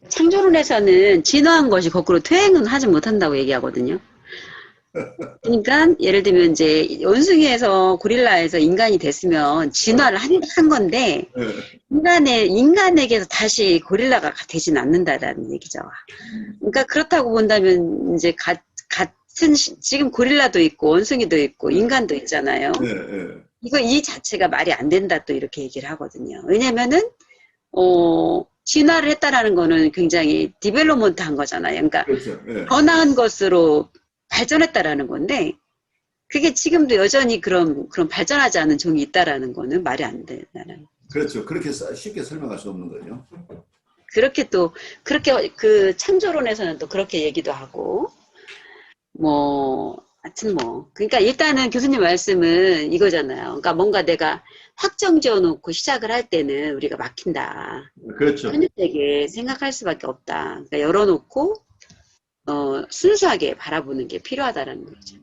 창조론에서는 진화한 것이 거꾸로 퇴행은 하지 못한다고 얘기하거든요. 그러니까 예를 들면 이제 원숭이에서 고릴라에서 인간이 됐으면 진화를 한 건데 인간에게서 다시 고릴라가 되진 않는다라는 얘기죠. 그러니까 그렇다고 본다면 이제 같은 지금 고릴라도 있고 원숭이도 있고 인간도 있잖아요. 이 자체가 말이 안 된다 또 이렇게 얘기를 하거든요. 왜냐면은 진화를 했다라는 거는 굉장히 디벨롭먼트 한 거잖아요. 그러니까 그렇죠. 더 나은 것으로 발전했다라는 건데 그게 지금도 여전히 그런 발전하지 않은 종이 있다라는 거는 말이 안 된다는. 그렇죠. 그렇게 쉽게 설명할 수 없는 거죠. 그렇게 그 창조론에서는 또 그렇게 얘기도 하고 하여튼 그러니까 일단은 교수님 말씀은 이거잖아요. 그러니까 뭔가 내가 확정 지어 놓고 시작을 할 때는 우리가 막힌다. 그렇죠. 편협되게 생각할 수밖에 없다. 그러니까 열어놓고 순수하게 바라보는 게 필요하다라는 거죠.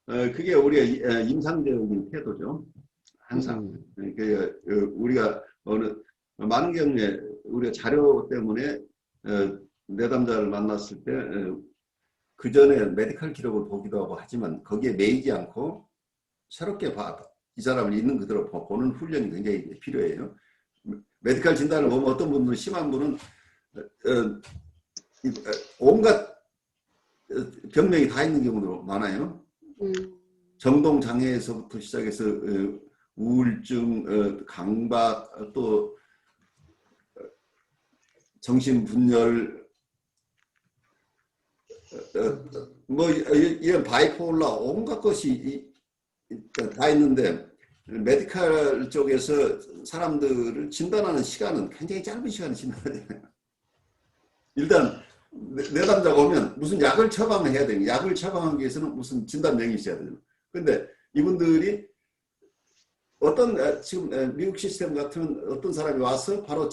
그게 우리가 임상적인 태도죠. 항상. 그러니까 우리가 많은 경우에 우리가 자료 때문에 내담자를 만났을 때 그 전에 메디컬 기록을 보기도 하고 하지만 거기에 매이지 않고 새롭게 이 사람을 있는 그대로 보는 훈련이 굉장히 필요해요. 메디컬 진단을 보면 어떤 분들은 심한 분은 온갖 병명이 다 있는 경우도 많아요. 정동장애에서부터 시작해서 우울증, 강박, 또 정신분열, 이런 바이폴라 온갖 것이 다 있는데 메디컬 쪽에서 사람들을 진단하는 시간은 굉장히 짧은 시간에 진단하잖아요. 일단 내담자가 오면 무슨 약을 처방해야 되는 약을 처방하기 위해서는 무슨 진단명이 있어야 돼요. 근데 이분들이 지금 미국 시스템 같으면 어떤 사람이 와서 바로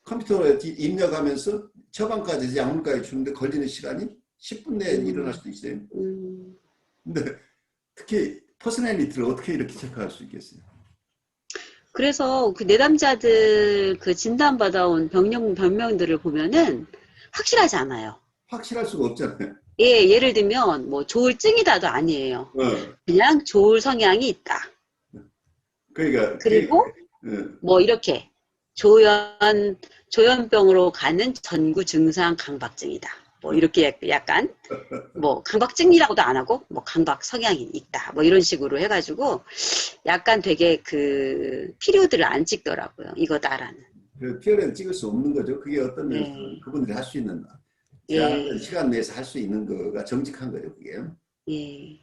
컴퓨터에 입력하면서 처방까지 약물까지 주는데 걸리는 시간이 10분 내에 일어날 수도 있어요. 근데 특히 퍼스널리티를 어떻게 이렇게 체크할 수 있겠어요? 그래서 그 내담자들 그 진단받아온 병명들을 보면은 확실하지 않아요. 확실할 수가 없잖아요. 예, 예를 들면 조울증이다도 아니에요. 그냥 조울 성향이 있다. 그러니까 그리고 이렇게 조현병으로 가는 전구 증상 강박증이다. 이렇게 약간 강박증이라고도 안 하고 강박 성향이 있다. 이런 식으로 해가지고 약간 되게 그 피리오드를 안 찍더라고요. 이거다라는. 피어는 찍을 수 없는 거죠. 그게 어떤 면에서 그분들이 할 수 있는 제한된 시간 내에서 할 수 있는 거가 정직한 거죠. 그게. 예.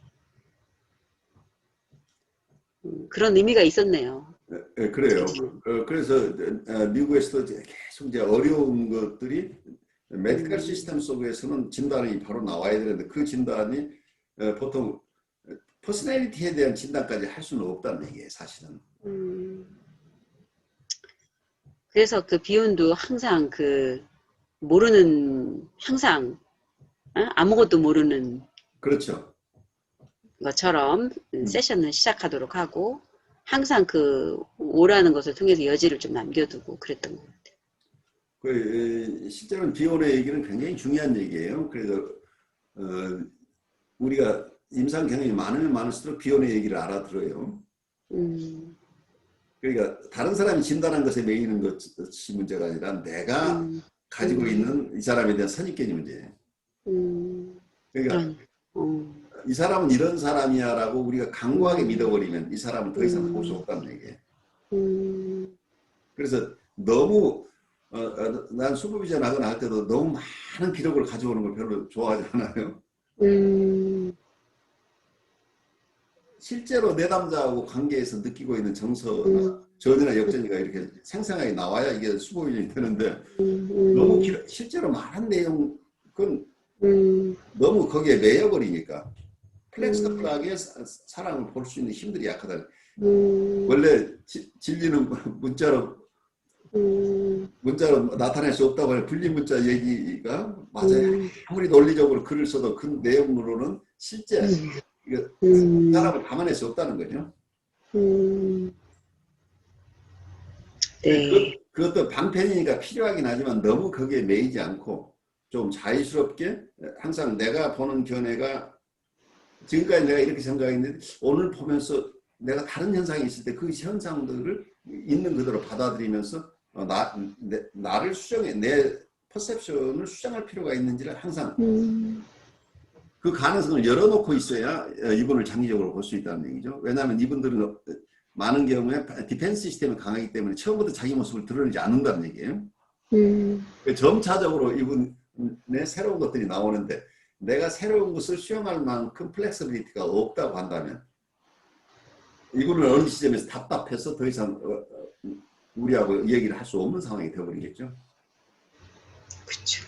그런 의미가 있었네요. 그래요. 그래서 미국에서도 계속 이제 어려운 것들이 메디컬 시스템 속에서는 진단이 바로 나와야 되는데 그 진단이 보통 퍼스널리티에 대한 진단까지 할 수는 없다는 얘기예요. 사실은. 그래서 그 비욘도 항상 항상 아무것도 모르는 그렇죠. 것처럼 세션을 시작하도록 하고 항상 오라는 것을 통해서 여지를 좀 남겨두고 그랬던 것 같아요. 실제로는 비혼의 얘기는 굉장히 중요한 얘기예요. 그래서 우리가 임상 경험이 많으면 많을수록 비혼의 얘기를 알아들어요. 그러니까 다른 사람이 진단한 것에 매이는 것이 문제가 아니라 내가 가지고 있는 이 사람에 대한 선입견이 문제예요. 그러니까 이 사람은 이런 사람이야라고 우리가 강고하게 믿어버리면 이 사람은 더 이상 볼 수 없다는 얘기예요. 그래서 너무 난 슈퍼비전 하거나 할 때도 너무 많은 기록을 가져오는 걸 별로 좋아하지 않아요. 실제로 내담자하고 관계에서 느끼고 있는 정서나 전이나 역전이가 이렇게 생생하게 나와야 이게 슈퍼비전이 되는데 너무 실제로 많은 내용 그건 너무 거기에 매여버리니까 플렉서블하게 사랑을 볼 수 있는 힘들이 약하다. 원래 진리는 문자로 나타낼 수 없다고 하는 분리 문자 얘기가 맞아요. 아무리 논리적으로 글을 써도 그 내용으로는 실제 사람을 담아낼 수 없다는 거죠. 네. 그것도 방편이니까 필요하긴 하지만 너무 거기에 매이지 않고 좀 자유스럽게 항상 내가 보는 견해가 지금까지 내가 이렇게 생각했는데 오늘 보면서 내가 다른 현상이 있을 때 그 현상들을 있는 그대로 받아들이면서 나를 수정해 내 퍼셉션을 수정할 필요가 있는지를 항상 그 가능성을 열어놓고 있어야 이분을 장기적으로 볼 수 있다는 얘기죠. 왜냐하면 이분들은 많은 경우에 디펜스 시스템이 강하기 때문에 처음부터 자기 모습을 드러내지 않는다는 얘기예요. 점차적으로 이분의 새로운 것들이 나오는데 내가 새로운 것을 수용할 만큼 플렉서빌리티가 없다고 한다면 이분은 어느 시점에서 답답해서 더 이상 우리하고 얘기를 할 수 없는 상황이 되어버리겠죠. 그렇죠.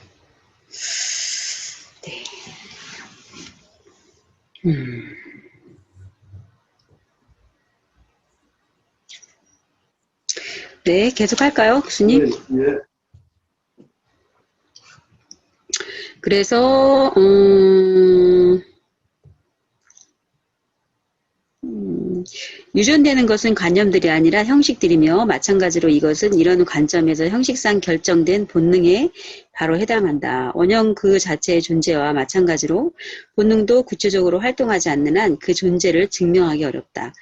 네. 네, 계속할까요, 교수님? 네, 예. 그래서 유전되는 것은 관념들이 아니라 형식들이며 마찬가지로 이것은 이런 관점에서 형식상 결정된 본능에 바로 해당한다. 원형 그 자체의 존재와 마찬가지로 본능도 구체적으로 활동하지 않는 한 그 존재를 증명하기 어렵다.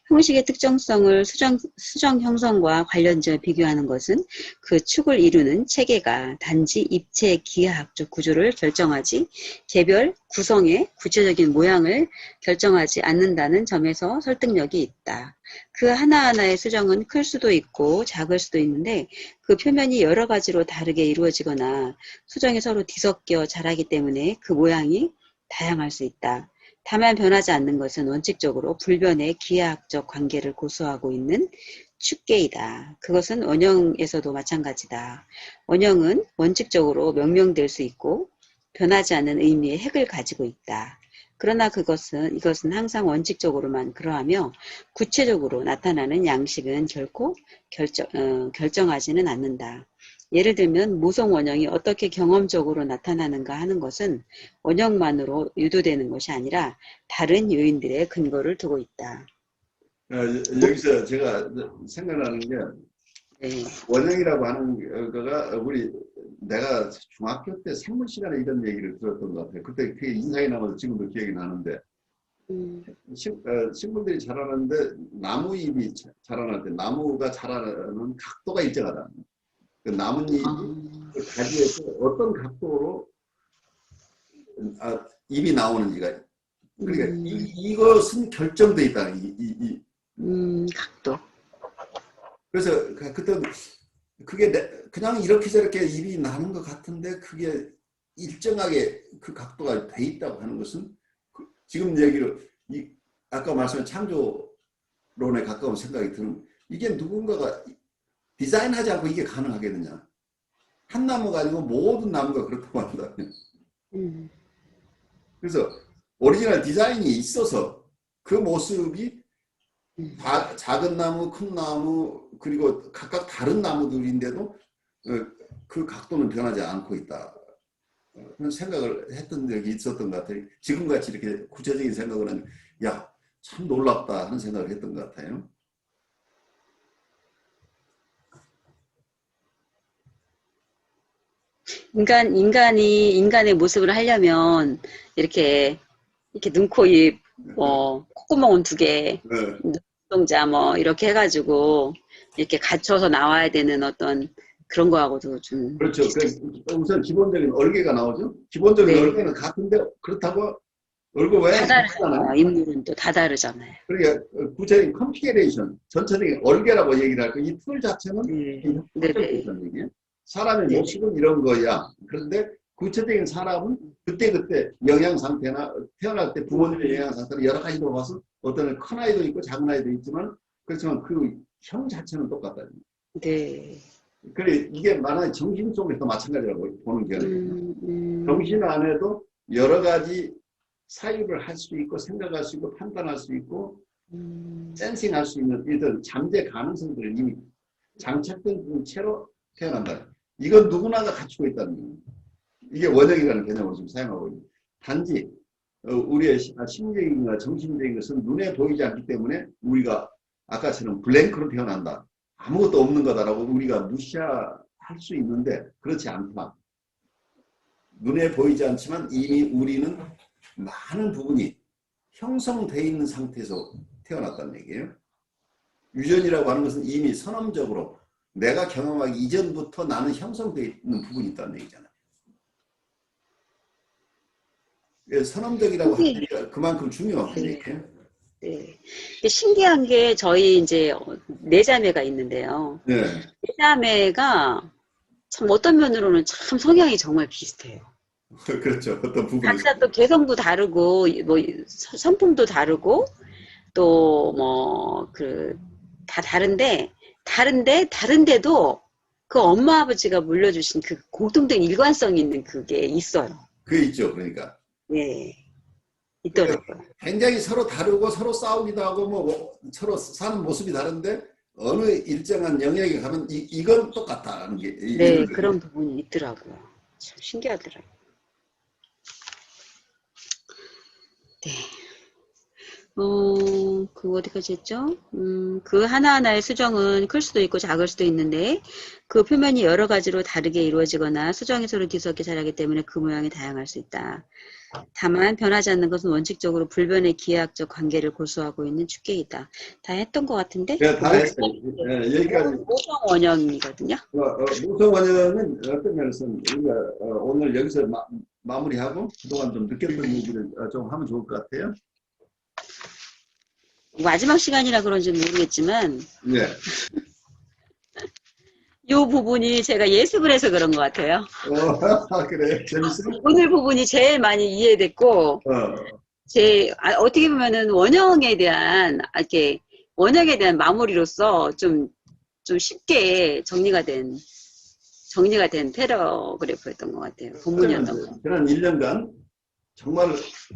형식의 특정성을 수정 형성과 관련지어 비교하는 것은 그 축을 이루는 체계가 단지 입체의 기하학적 구조를 결정하지 개별 구성의 구체적인 모양을 결정하지 않는다는 점에서 설득력이 있다. 그 하나하나의 수정은 클 수도 있고 작을 수도 있는데 그 표면이 여러 가지로 다르게 이루어지거나 수정이 서로 뒤섞여 자라기 때문에 그 모양이 다양할 수 있다. 다만 변하지 않는 것은 원칙적으로 불변의 기하학적 관계를 고수하고 있는 축계이다. 그것은 원형에서도 마찬가지다. 원형은 원칙적으로 명명될 수 있고 변하지 않는 의미의 핵을 가지고 있다. 그러나 이것은 항상 원칙적으로만 그러하며 구체적으로 나타나는 양식은 결코 결정하지는 않는다. 예를 들면 모성 원형이 어떻게 경험적으로 나타나는가 하는 것은 원형만으로 유도되는 것이 아니라 다른 요인들의 근거를 두고 있다. 여기서 제가 생각나는 게 네. 원형이라고 하는 거가 내가 중학교 때 생물 시간에 이런 얘기를 들었던 것 같아요. 그때 그게 인상이 남아서 지금도 기억이 나는데 식물들이 자라는데 나무잎이 자라날 때 나무가 자라는 각도가 일정하다. 그 나뭇잎이 그 가지에서 어떤 각도로 잎이 나오는지가 그러니까 이것은 결정돼 있다. 각도. 그래서 그때 그게 그냥 이렇게 저렇게 잎이 나는 것 같은데 그게 일정하게 그 각도가 돼 있다고 하는 것은 지금 얘기로 아까 말씀한 창조론에 가까운 생각이 드는 이게 누군가가 디자인하지 않고 이게 가능하겠느냐. 한 나무가 아니고 모든 나무가 그렇다고 한다면. 그래서 오리지널 디자인이 있어서 그 모습이 작은 나무, 큰 나무 그리고 각각 다른 나무들인데도 그 각도는 변하지 않고 있다. 그런 생각을 했던 적이 있었던 것 같아요. 지금같이 이렇게 구체적인 생각을 하면 야, 참 놀랍다 하는 생각을 했던 것 같아요. 인간의 모습을 하려면 이렇게 눈, 코, 입, 콧구멍은 2개, 눈동자 뭐 이렇게 해가지고 이렇게 갖춰서 나와야 되는 어떤 그런 거하고도 좀 그렇죠. 비슷해요. 우선 기본적인 얼개가 나오죠. 기본적인 네. 얼개는 같은데 그렇다고 얼굴 다 외양이 다르잖아요. 다르잖아요. 인물은 또 다 다르잖아요. 그러니까 구체적인 컨피그레이션, 전체적인 얼개라고 얘기를 할거 이 툴 자체는 네. 합적돼 네네. 있다는 얘기예요. 사람의 네. 모습은 이런 거야. 그런데 구체적인 사람은 그때그때 영양 상태나 태어날 때 부모님의 영양 상태를 여러 가지로 봐서 어떤 큰 아이도 있고 작은 아이도 있지만 그렇지만 그 형 자체는 똑같다. 네. 그래 이게 만약에 정신 쪽에서 마찬가지라고 보는 경우에요. 음. 정신 안에도 여러 가지 사유를 할 수 있고 생각할 수 있고 판단할 수 있고 센싱할 수 있는 이런 잠재 가능성들을 이미 장착된 채로 태어난다. 이건 누구나가 갖추고 있다는 거예요. 이게 원형이라는 개념으로 지금 사용하고 있는. 단지 우리의 심리적인가 정신적인 것은 눈에 보이지 않기 때문에 우리가 아까처럼 블랭크로 태어난다. 아무것도 없는 거다라고 우리가 무시할 수 있는데 그렇지 않다. 눈에 보이지 않지만 이미 우리는 많은 부분이 형성되어 있는 상태에서 태어났다는 얘기예요. 유전이라고 하는 것은 이미 선언적으로 내가 경험하기 이전부터 나는 형성되어 있는 부분이 있다는 얘기잖아요. 선언적이라고 하는 얘기가 그만큼 중요한 네. 얘기예요. 네. 신기한 게 저희 이제 네 자매가 있는데요. 네. 네 자매가 참 어떤 면으로는 참 성향이 정말 비슷해요. 그렇죠. 어떤 부분에서. 각자 또 개성도 다르고 뭐 성품도 다르고 또 뭐 그 다 다른데도 그 엄마 아버지가 물려주신 그 공통된 일관성 있는 그게 있어요. 그게 있죠. 그러니까. 네. 있더라고요. 굉장히 서로 다르고 서로 싸우기도 하고 뭐 서로 사는 모습이 다른데 어느 일정한 영역에 가면 이건 똑같다는 게 네, 그런 부분이 있더라고요. 참 신기하더라고요. 네. 그 어디까지 했죠? 그 하나하나의 수정은 클 수도 있고 작을 수도 있는데 그 표면이 여러 가지로 다르게 이루어지거나 수정이 서로 뒤섞여 자라기 때문에 그 모양이 다양할 수 있다. 다만 변하지 않는 것은 원칙적으로 불변의 기하학적 관계를 고수하고 있는 축계이다. 다 했던 것 같은데? 네, 다 했어요. 네, 여기까지. 모성 원형이거든요. 모성 원형은 어떤 면에서는 우리가 오늘 여기서 마무리하고 그동안 좀 느꼈던 얘기를 좀 하면 좋을 것 같아요. 마지막 시간이라 그런지 모르겠지만 네. 이 부분이 제가 예습을 해서 그런 것 같아요. 그래. 재밌어요? 오늘 부분이 제일 많이 이해됐고 어떻게 보면은 원형에 대한 이렇게 원형에 대한 마무리로서 좀 쉽게 정리가 된 패러그래프였던 것 같아요. 본문이었던 것 같아요. 지난 1년간 정말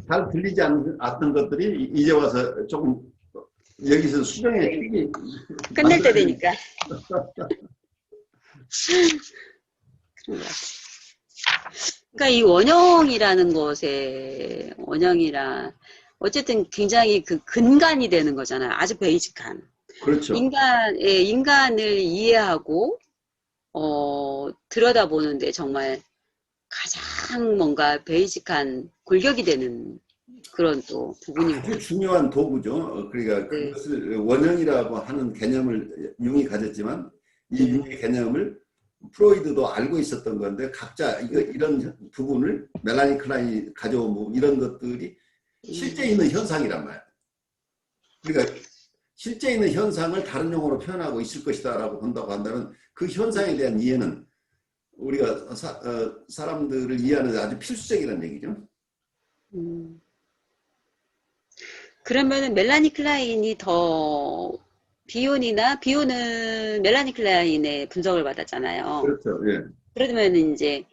잘 들리지 않았던 것들이 이제 와서 조금 여기서 수정의 축이 끝낼 때 되니까. 그러니까 이 원형이라는 것에 어쨌든 굉장히 그 근간이 되는 거잖아요. 아주 베이직한. 그렇죠. 인간을 이해하고 들여다보는데 정말 가장 뭔가 베이직한 골격이 되는 그런 또 부분인 아주 중요한 도구죠. 그러니까 네. 그것을 원형이라고 하는 개념을 융이 가졌지만 이 융의 개념을 프로이드도 알고 있었던 건데 각자 이런 부분을 멜라니 클라인이 가져온 부분 이런 것들이 실제 있는 현상이란 말이에요. 그러니까 실제 있는 현상을 다른 용어로 표현하고 있을 것이다 라고 본다고 한다면 그 현상에 대한 이해는 우리가 사람들을 이해하는 데 아주 필수적이라는 얘기죠. 그러면은 멜라니 클라인이 비온은 멜라니 클라인의 분석을 받았잖아요. 그렇죠. 예. 그러면은 이제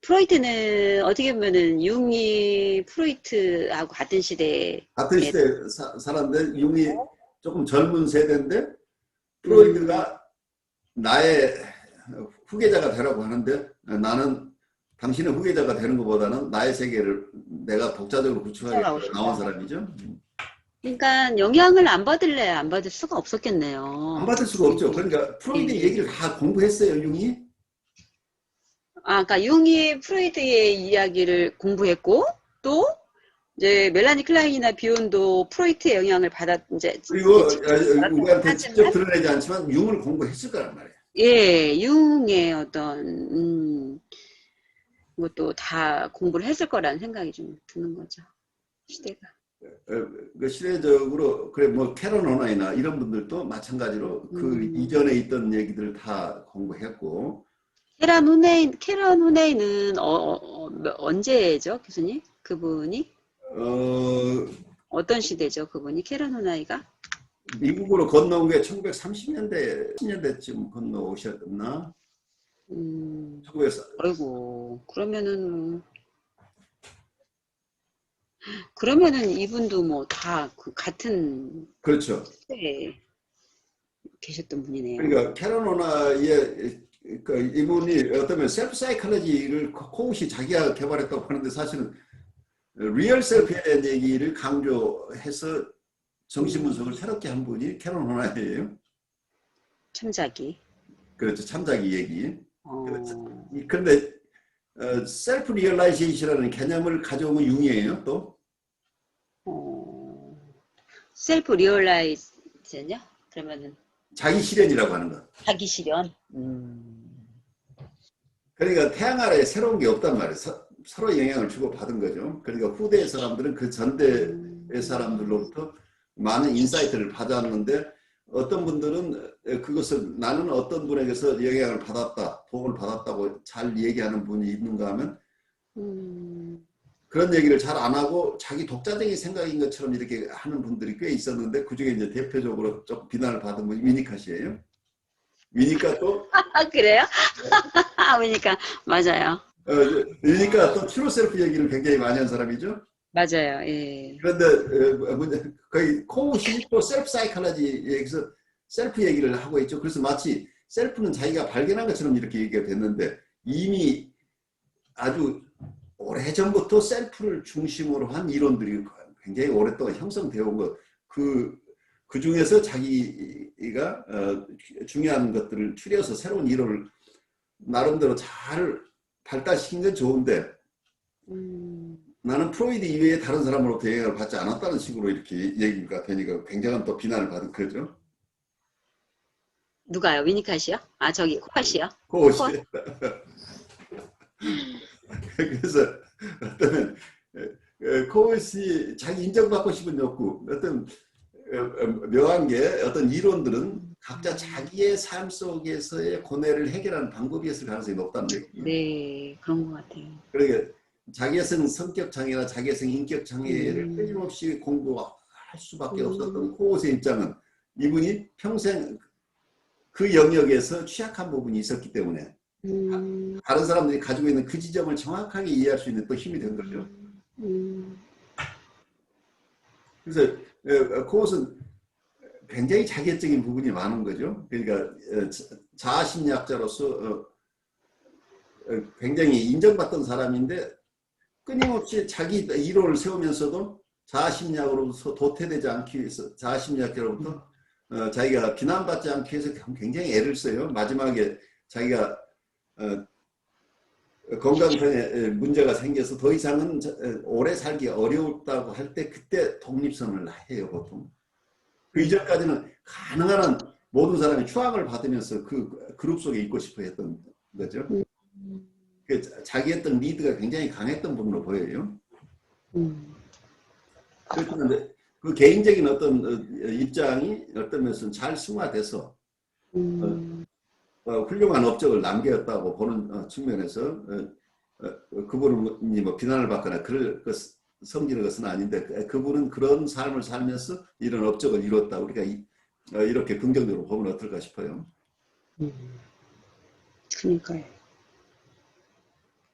프로이트는 어떻게 보면은 융이 프로이트하고 같은 시대에 살았는데 융이 조금 젊은 세대인데 프로이드가 나의 후계자가 되라고 하는데 나는 당신의 후계자가 되는 것보다는 나의 세계를 내가 독자적으로 구축하게 나온 사람이죠. 그러니까 영향을 안 받을 수가 없었겠네요. 안 받을 수가 없죠. 그러니까 프로이드 얘기를 다 공부했어요, 융이. 그러니까 융이 프로이드의 이야기를 공부했고 또 이제 멜라니 클라인이나 비욘도 프로이트의 영향을 받았 이제 그리고 받았다고 우리한테 직접 하지만 드러내지 않지만 융을 공부했을 거란 말이에요. 예, 융의 어떤 것도 다 공부를 했을 거라는 생각이 좀 드는 거죠. 시대가. 그 시대적으로 그래 뭐 캐런 호나이나 이런 분들도 마찬가지로 그 이전에 있던 얘기들을 다 공부했고. 캐런 후네이는 언제죠, 교수님? 그분이 어떤 시대죠, 그분이 캐런 후나이가? 미국으로 건너온 게 1930년대 10년대쯤 건너오셨나? 1940. 아이고 그러면은 이분도 뭐 다 그 같은 그렇죠. 시대에 계셨던 분이네요. 그러니까 캐런 호나이의 그 이분이 어쩌면 셀프 사이클러지를 코웃이 자기가 개발했다고 하는데 사실은 리얼 셀프에 대한 얘기를 강조해서 정신분석을 새롭게 한 분이 캐런 호나이예요. 참자기. 그렇죠. 참자기 얘기. 그런데 셀프 리얼라이제이션이라는 개념을 가져온 건 융이에요. 또 셀프 리얼라이즈는요? 그러면은 자기 실현이라고 하는 것. 자기 실현. 그러니까 태양 아래에 새로운 게 없단 말이에요. 서로 영향을 주고 받은 거죠. 그러니까 후대의 사람들은 그 전대의 사람들로부터 많은 인사이트를 받았는데 어떤 분들은 그것을 나는 어떤 분에게서 영향을 받았다, 도움을 받았다고 잘 얘기하는 분이 있는가 하면 그런 얘기를 잘 안 하고 자기 독자적인 생각인 것처럼 이렇게 하는 분들이 꽤 있었는데 그중에 이제 대표적으로 조금 비난을 받은 분이 위니카시예요. 위니카도 그래요? 그러니까 맞아요. 위니카 또 트루 셀프 얘기를 굉장히 많이 한 사람이죠. 맞아요. 예. 그런데 거의 코웃이 또 셀프 사이클러지 여기서 셀프 얘기를 하고 있죠. 그래서 마치 셀프는 자기가 발견한 것처럼 이렇게 얘기가 됐는데 이미 아주 오래전부터 셀프를 중심으로 한 이론들이 굉장히 오랫동안 형성되어 온 것. 그 중에서 자기가 중요한 것들을 추려서 새로운 이론을 나름대로 잘 발달시킨 건 좋은데 나는 프로이드 이외에 다른 사람으로부터 영향을 받지 않았다는 식으로 이렇게 얘기가 되니까 굉장한 또 비난을 받은 거죠. 누가요? 위니카시요? 아 저기 코카시요? 코웃이. 그래서 어떤 코웃이 자기 인정받고 싶은 욕구, 어떤 묘한 게 어떤 이론들은 각자 자기의 삶 속에서의 고뇌를 해결하는 방법이었을 가능성이 높다는 얘기예요. 네, 그런 것 같아요. 그러니까 자기애성 성격 장애나 자기애성 인격 장애를 끊임없이 공부할 수밖에 없었던 코웃의 입장은 이분이 평생 그 영역에서 취약한 부분이 있었기 때문에 다른 사람들이 가지고 있는 그 지점을 정확하게 이해할 수 있는 또 힘이 된 거죠. 그래서 코웃은 굉장히 자기애적인 부분이 많은 거죠. 그러니까 자아심리학자로서 굉장히 인정받던 사람인데 끊임없이 자기 이론을 세우면서도 자아심리학으로서 도태되지 않기 위해서 자아심리학자로부터 자기가 비난받지 않기 위해서 굉장히 애를 써요. 마지막에 자기가 건강상의 문제가 생겨서 더 이상은 오래 살기 어려웠다고 할 때 그때 독립선을 해요. 보통. 그 이전까지는 가능한 한 모든 사람이 추앙을 받으면서 그 그룹 속에 있고 싶어 했던 거죠. 자기 했던 리드가 굉장히 강했던 분으로 보여요. 그렇지만 그 개인적인 어떤 입장이 어떤 면에서는 잘 승화돼서 훌륭한 업적을 남겼다고 보는 측면에서 그분이 뭐 비난을 받거나 그럴 성질의 것은 아닌데 그분은 그런 삶을 살면서 이런 업적을 이뤘다. 우리가 이렇게 긍정적으로 보면 어떨까 싶어요. 그러니까요.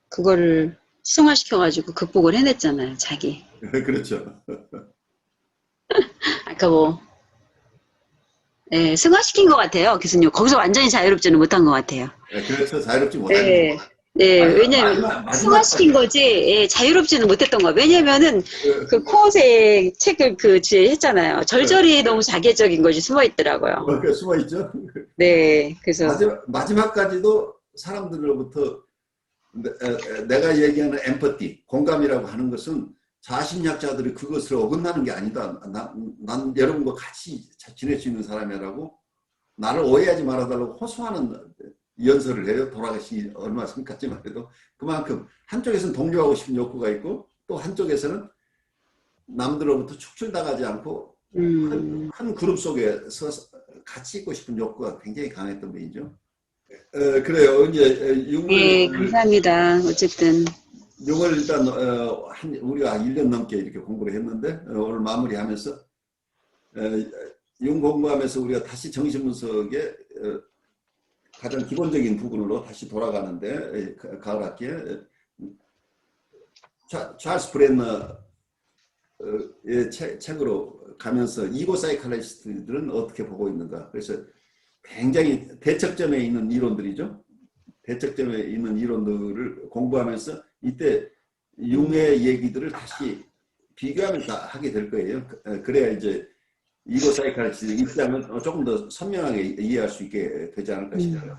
그거를 승화시켜가지고 극복을 해냈잖아요, 자기. 그렇죠. 아까 뭐, 예, 승화시킨 것 같아요, 교수님. 거기서 완전히 자유롭지는 못한 것 같아요. 그래서 자유롭지 못한 네. 네, 왜냐면 승화시킨 거지, 예, 자유롭지는 못했던 거예요. 왜냐면은 그 코웃의 책을 그 뒤에 했잖아요. 절절히 너무 자기애적인 것이 숨어 있더라고요. 숨어 있죠. 네, 그래서 마지막까지도 사람들로부터 내가 얘기하는 엠퍼티, 공감이라고 하는 것은 자심약자들이 그것을 어긋나는 게 아니다. 난 여러분과 같이 지낼 수 있는 사람이라고 나를 오해하지 말아달라고 호소하는 연설을 해요. 돌아가시 얼마 전까지만 해도. 그만큼 한쪽에서는 동료하고 싶은 욕구가 있고 또 한쪽에서는 남들로부터 축출당하지 않고 큰 그룹 속에서 같이 있고 싶은 욕구가 굉장히 강했던 분이죠. 그래요. 이제 네, 감사합니다. 어쨌든 용을 일단 우리가 1년 넘게 이렇게 공부를 했는데 오늘 마무리하면서 용 공부하면서 우리가 다시 정신분석의 가장 기본적인 부분으로 다시 돌아가는데 가을 학기에 찰스 브랜너의 책으로 가면서 이고 사이칼리스트들은 어떻게 보고 있는가. 그래서 굉장히 대척점에 있는 이론들이죠. 대척점에 있는 이론들을 공부하면서 이때 융의 얘기들을 다시 비교하면서 하게 될 거예요. 그래야 이제 이고 사이칼리스트 입장을 조금 더 선명하게 이해할 수 있게 되지 않을까 싶어요.